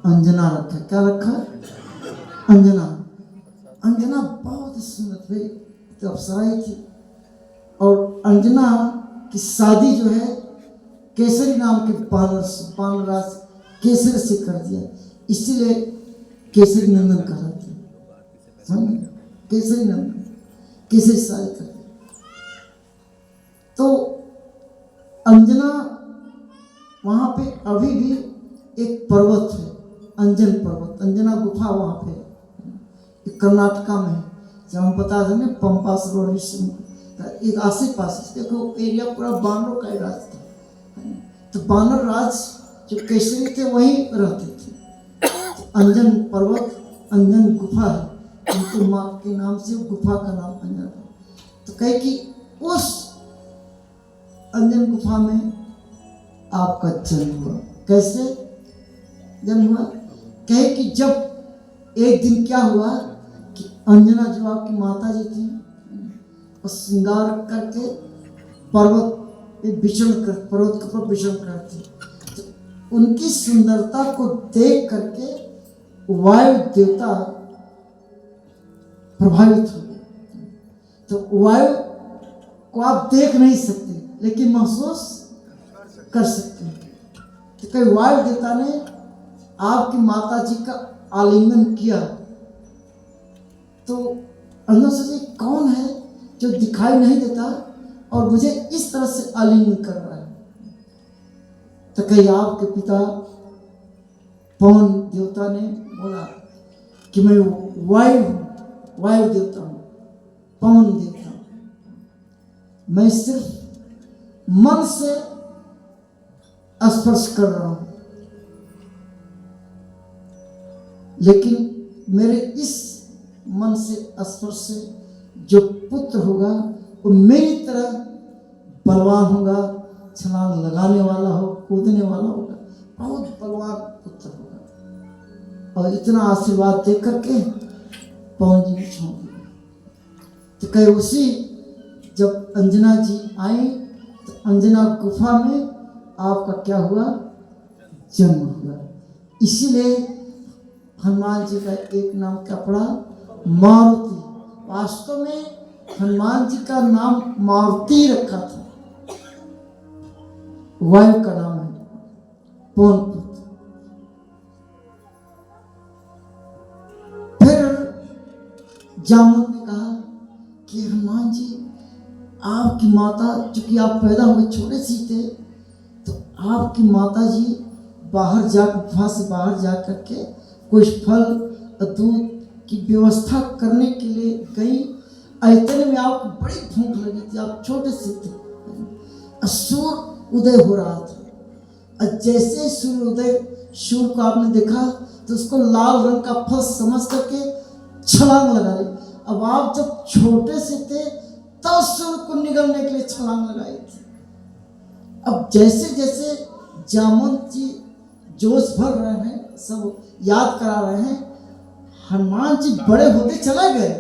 A: अंजना रखा। क्या रखा? अंजना। अंजना बहुत ही सुंदर थी, तो अप्सराएं थी। और अंजना की शादी जो है केसरी नाम के बानरराज केसरी से कर दिया, इसीलिए केसरी नंदन कहलाते हैं। केसरी नंदन, केसरी शादी कर दिया। तो अंजना, वहां पे अभी भी एक पर्वत है, अंजन पर्वत, अंजना गुफा वहां पे कर्नाटका में है। जब हम बता दें पंपा सरोवर एक आसे पास, देखो एरिया पूरा बानरों का राज था। तो बानर राज जो केसरी थे वहीं रहते थे। तो अंजन पर्वत, अंजन गुफा है, उनके माँ के नाम से गुफा का नाम अंजन है। तो कहे कि उस अंजन गुफा में आपका जन्म हुआ। कैसे जन्म हुआ? कहे कि जब एक दिन क्या हुआ कि अंजना जो आपकी माता जी थी, और श्रृंगार करके पर्वत पे विचरण कर, पर्वत के ऊपर विचरण करती, तो उनकी सुंदरता को देख करके वायु देवता प्रभावित हो गए। तो वायु को आप देख नहीं सकते, लेकिन महसूस कर सकते हैं। तो कई वायु देवता ने आपकी माता जी का आलिंगन किया, तो अंदर से कौन है जो दिखाई नहीं देता और मुझे इस तरह से आलिंगन कर रहा है? तो कहीं आपके पिता पवन देवता ने बोला कि मैं वायु देवता हूं, पवन देवता हूं, मैं सिर्फ मन से स्पर्श कर रहा हूं, लेकिन मेरे इस मन से स्पर्श से जो पुत्र होगा वो मेरी तरह बलवान होगा, छलांग लगाने वाला हो, कूदने वाला होगा, बहुत बलवान पुत्र होगा। और इतना आशीर्वाद दे करके पवन जी ने छोड़ दिया। तो कहे उसी जब अंजना जी आई, तो अंजना गुफा में आपका क्या हुआ? जन्म हुआ। इसीलिए हनुमान जी का एक नाम क्या पड़ा? मारुति। वास्तव में हनुमान जी का नाम मारुति रखा था, वायु का नाम है, पवन पुत्र। जामवंत ने कहा कि हनुमान जी, आपकी माता, चूंकि आप पैदा हुए छोटे सी थे, तो आपकी माता जी बाहर जाकर, गुफा से बाहर जा करके कुछ फल और दूध की व्यवस्था करने के लिए गई। इतने में आपको बड़ी भूख लगी थी, आप छोटे से थे, सूर्य उदय हो रहा था। और जैसे सूर्य को आपने देखा तो उसको लाल रंग का फल समझ करके छलांग लगा ली। अब आप जब छोटे से थे तब सूर्य को निगलने के लिए छलांग लगाई थी। अब जैसे जैसे जामवंत जी जोश भर रहे हैं, सब याद करा रहे हैं, हनुमान जी बड़े होते चले गए।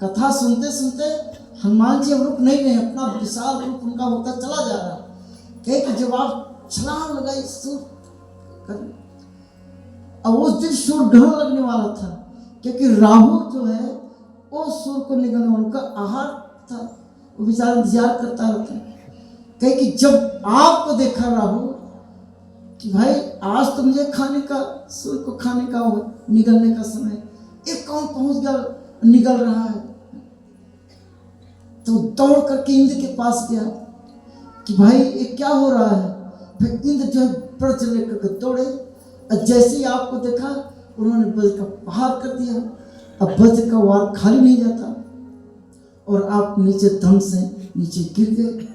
A: कथा सुनते सुनते हनुमान जी अब रुक नहीं रहे, अपना विशाल रूप उनका होता चला जा रहा। कहे कि जब आप छलांग लगाई सूर्य, अब उस दिन सूर्य ढलने लगने वाला था, क्योंकि राहु जो है वो सूर्य को निगलने, उनका आहार था, वो बेचारा इंतजार करता रहता। कहे कि जब आपको देखा राहु कि भाई आज तो मुझे खाने का, सूर्य को खाने का निगलने का समय, एक कौन पहुंच गया, निगल रहा है, तो दौड़ करके इंद्र के पास गया कि भाई ये क्या हो रहा है। फिर इंद्र जो है वज्र लेकर दौड़े, और जैसे ही आपको देखा उन्होंने वज्र का प्रहार कर दिया। अब वज्र का वार खाली नहीं जाता और आप नीचे धम से नीचे गिर गए,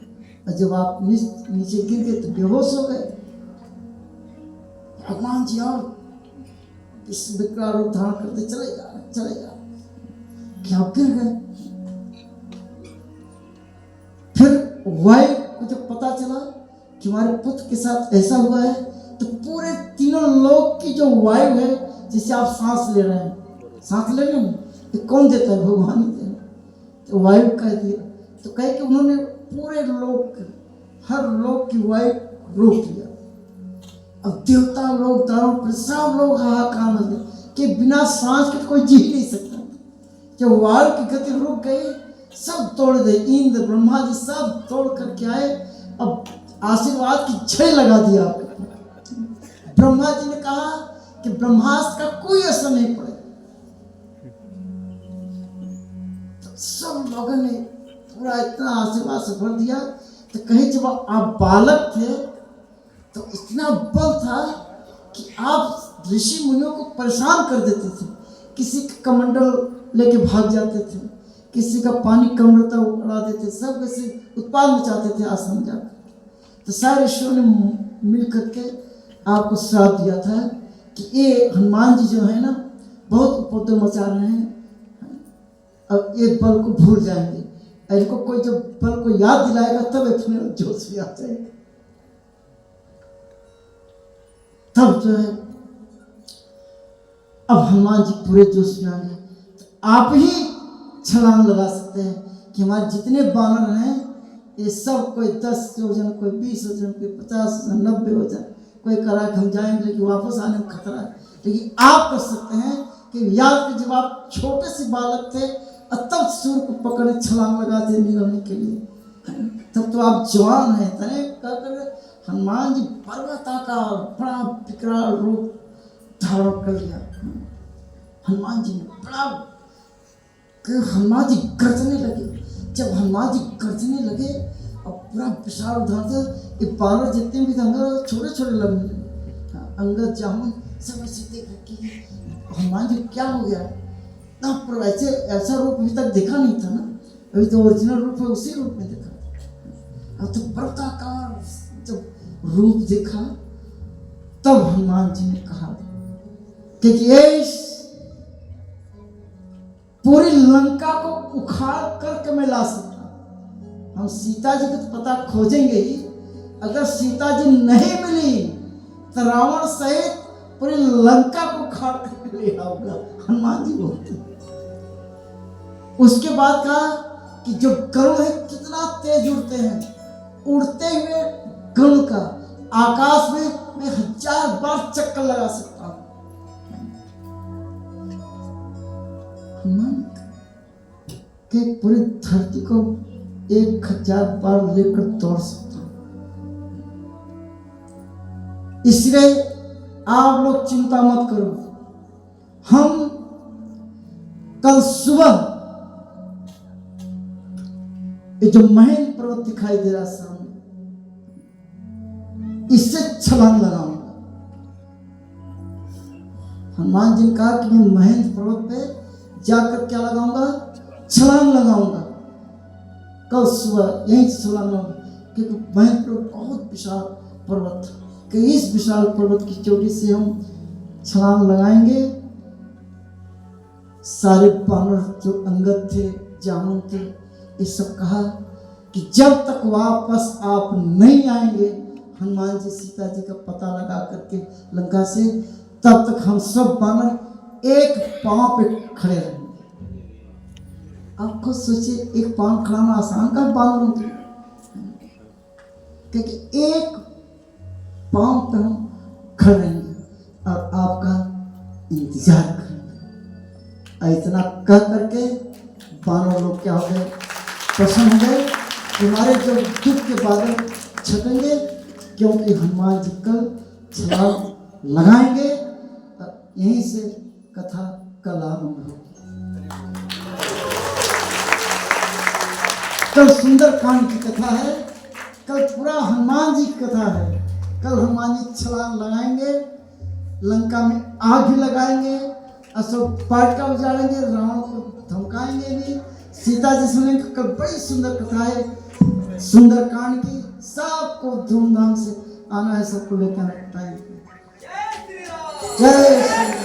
A: और जब आप नीचे गिर गए तो बेहोश हो गए। हनुमान जी और विकराल रूप धारण करते चले जा कि आप गिर गए। फिर वायु को जब पता चला कि हमारे पुत्र के साथ ऐसा हुआ है, तो पूरे तीनों लोक की जो वायु है, जिसे आप सांस ले रहे हैं, सांस ले रहे हैं, ये कौन देता है? भगवान ही दे रहे। तो वायु कह दिया, तो कहे कि उन्होंने पूरे लोक, हर लोक की वायु रोक लिया। अब देवता लोग, दानव, सब लोग हाहाकार लगे कि बिना सांस के कोई जी नहीं सकता। जब वायु की गति रुक गई, सब दौड़ गए, इंद्र ब्रह्मा जी सब दौड़ करके आए। अब आशीर्वाद की छड़ी लगा दिया। ब्रह्मा जी ने कहा कि ब्रह्मास्त्र का कोई असर नहीं पड़ेगा। तो सब लोगों ने पूरा इतना आशीर्वाद से भर दिया। तो कहीं जब आप बालक थे तो इतना बल था कि आप ऋषि मुनियों को परेशान कर देते थे। किसी का कमंडल लेके भाग जाते थे, किसी का पानी कम रहता उड़ा देते, सब कैसे उत्पाद मचाते थे आश्रम जाकर। तो सारे ऋषियों ने मिल करके आपको श्राप दिया था कि ये हनुमान जी जो है ना, बहुत उपद्रव मचा रहे हैं, अब ये बल को भूल जाएंगे। इनको कोई जब बल को याद दिलाएगा तब इतने जोश भी आ जाएगा। तब जो है अब हनुमान जी पूरे जोश में आएंगे। तो आप ही छलांग लगा सकते हैं कि हमारे जितने बानर हैं ये सब, कोई 10 योजन, कोई 20 योजन, कोई 50 योजन, 90 योजन, कोई करा कि हम जाएंगे लेकिन वापस आने में खतरा है। लेकिन आप कर सकते हैं कि याद कि जब आप छोटे से बालक थे और तब सूर्य को पकड़े छलांग लगाते निगलने के लिए, तब तो आप जवान हैं। तने कहकर हनुमान जी पर्वताकार बड़ा विकराल रूप धारण कर लिया। हनुमान जी ने बड़ा कि हनुमान जी गरजने लगे। जब हनुमान जी गरजने लगे और पूरा विशाल उधर से ये बानर जितने भी थे अंदर छोटे छोटे लगने लगे। अंगद, जामुन सब ऐसे देख रखे हनुमान जी क्या हो गया ना, पर ऐसा रूप अभी तक देखा नहीं था ना, अभी तो ओरिजिनल रूप है उसी रूप में देखा। अब तो पर्वताकार जब रूप देखा तब हनुमान जी ने कहा कि ये पूरी लंका को उखाड़ करके मैं ला सकता। हम सीता जी को तो पता खोजेंगे ही, अगर सीता जी नहीं मिली तो रावण सहित पूरी लंका को उखाड़ करके ले आऊंगा, हनुमान जी बोलते। उसके बाद कहा कि जो गरुड़ है कितना तेज उड़ते हैं, उड़ते हुए गरुड़ का आकाश में मैं 1000 बार चक्कर लगा सकता हूं। कि पूरी धरती को 1000 बार लेकर दौड़ सकता हूं। इसलिए आप लोग चिंता मत करो, हम कल सुबह ये जो महेंद्र पर्वत दिखाई दे रहा सामने, इससे छलांग लगाऊंगा। हनुमान जी ने कहा कि मैं महेंद्र पर्वत पे जाकर क्या लगाऊंगा, छलांग लगाऊंगा। कल सुबह यहीं से छलांग लगाऊंगा, क्योंकि महेंद्र पर्वत बहुत विशाल पर्वत था कि इस विशाल पर्वत की चोटी से हम छलांग लगाएंगे। सारे बानर जो अंगद थे, जामुन थे, ये सब कहा कि जब तक वापस आप नहीं आएंगे हनुमान जी सीता जी का पता लगा करके लंका से, तब तक हम सब बानर एक पांव पे खड़े रहेंगे। आप खुद सोचिए, एक पांव खड़ाना आसान का बानरों के, क्योंकि एक पांव पे हम खड़े रहेंगे और आपका इंतजार करेंगे। इतना कह करके बानर लोग क्या हो गए, प्रसन्न हो गए। तुम्हारे जो दुख के बादल छटेंगे, क्योंकि हनुमान जी कल छलांग लगाएंगे। यहीं से कथा कल आरंभ होगी। कल सुंदर कांड की कथा है, कल पूरा हनुमान जी की कथा है। कल हनुमान जी छलांग लगाएंगे, लंका में आग भी लगाएंगे, अशोक वाटिका उजाड़ेंगे, रावण को धमकाएंगे भी, सीता जी सुनेंगे। कल बड़ी सुंदर कथा है सुंदर कांड की। सबको धूमधाम से आना है, सबको लेकर टाइम। जय श्री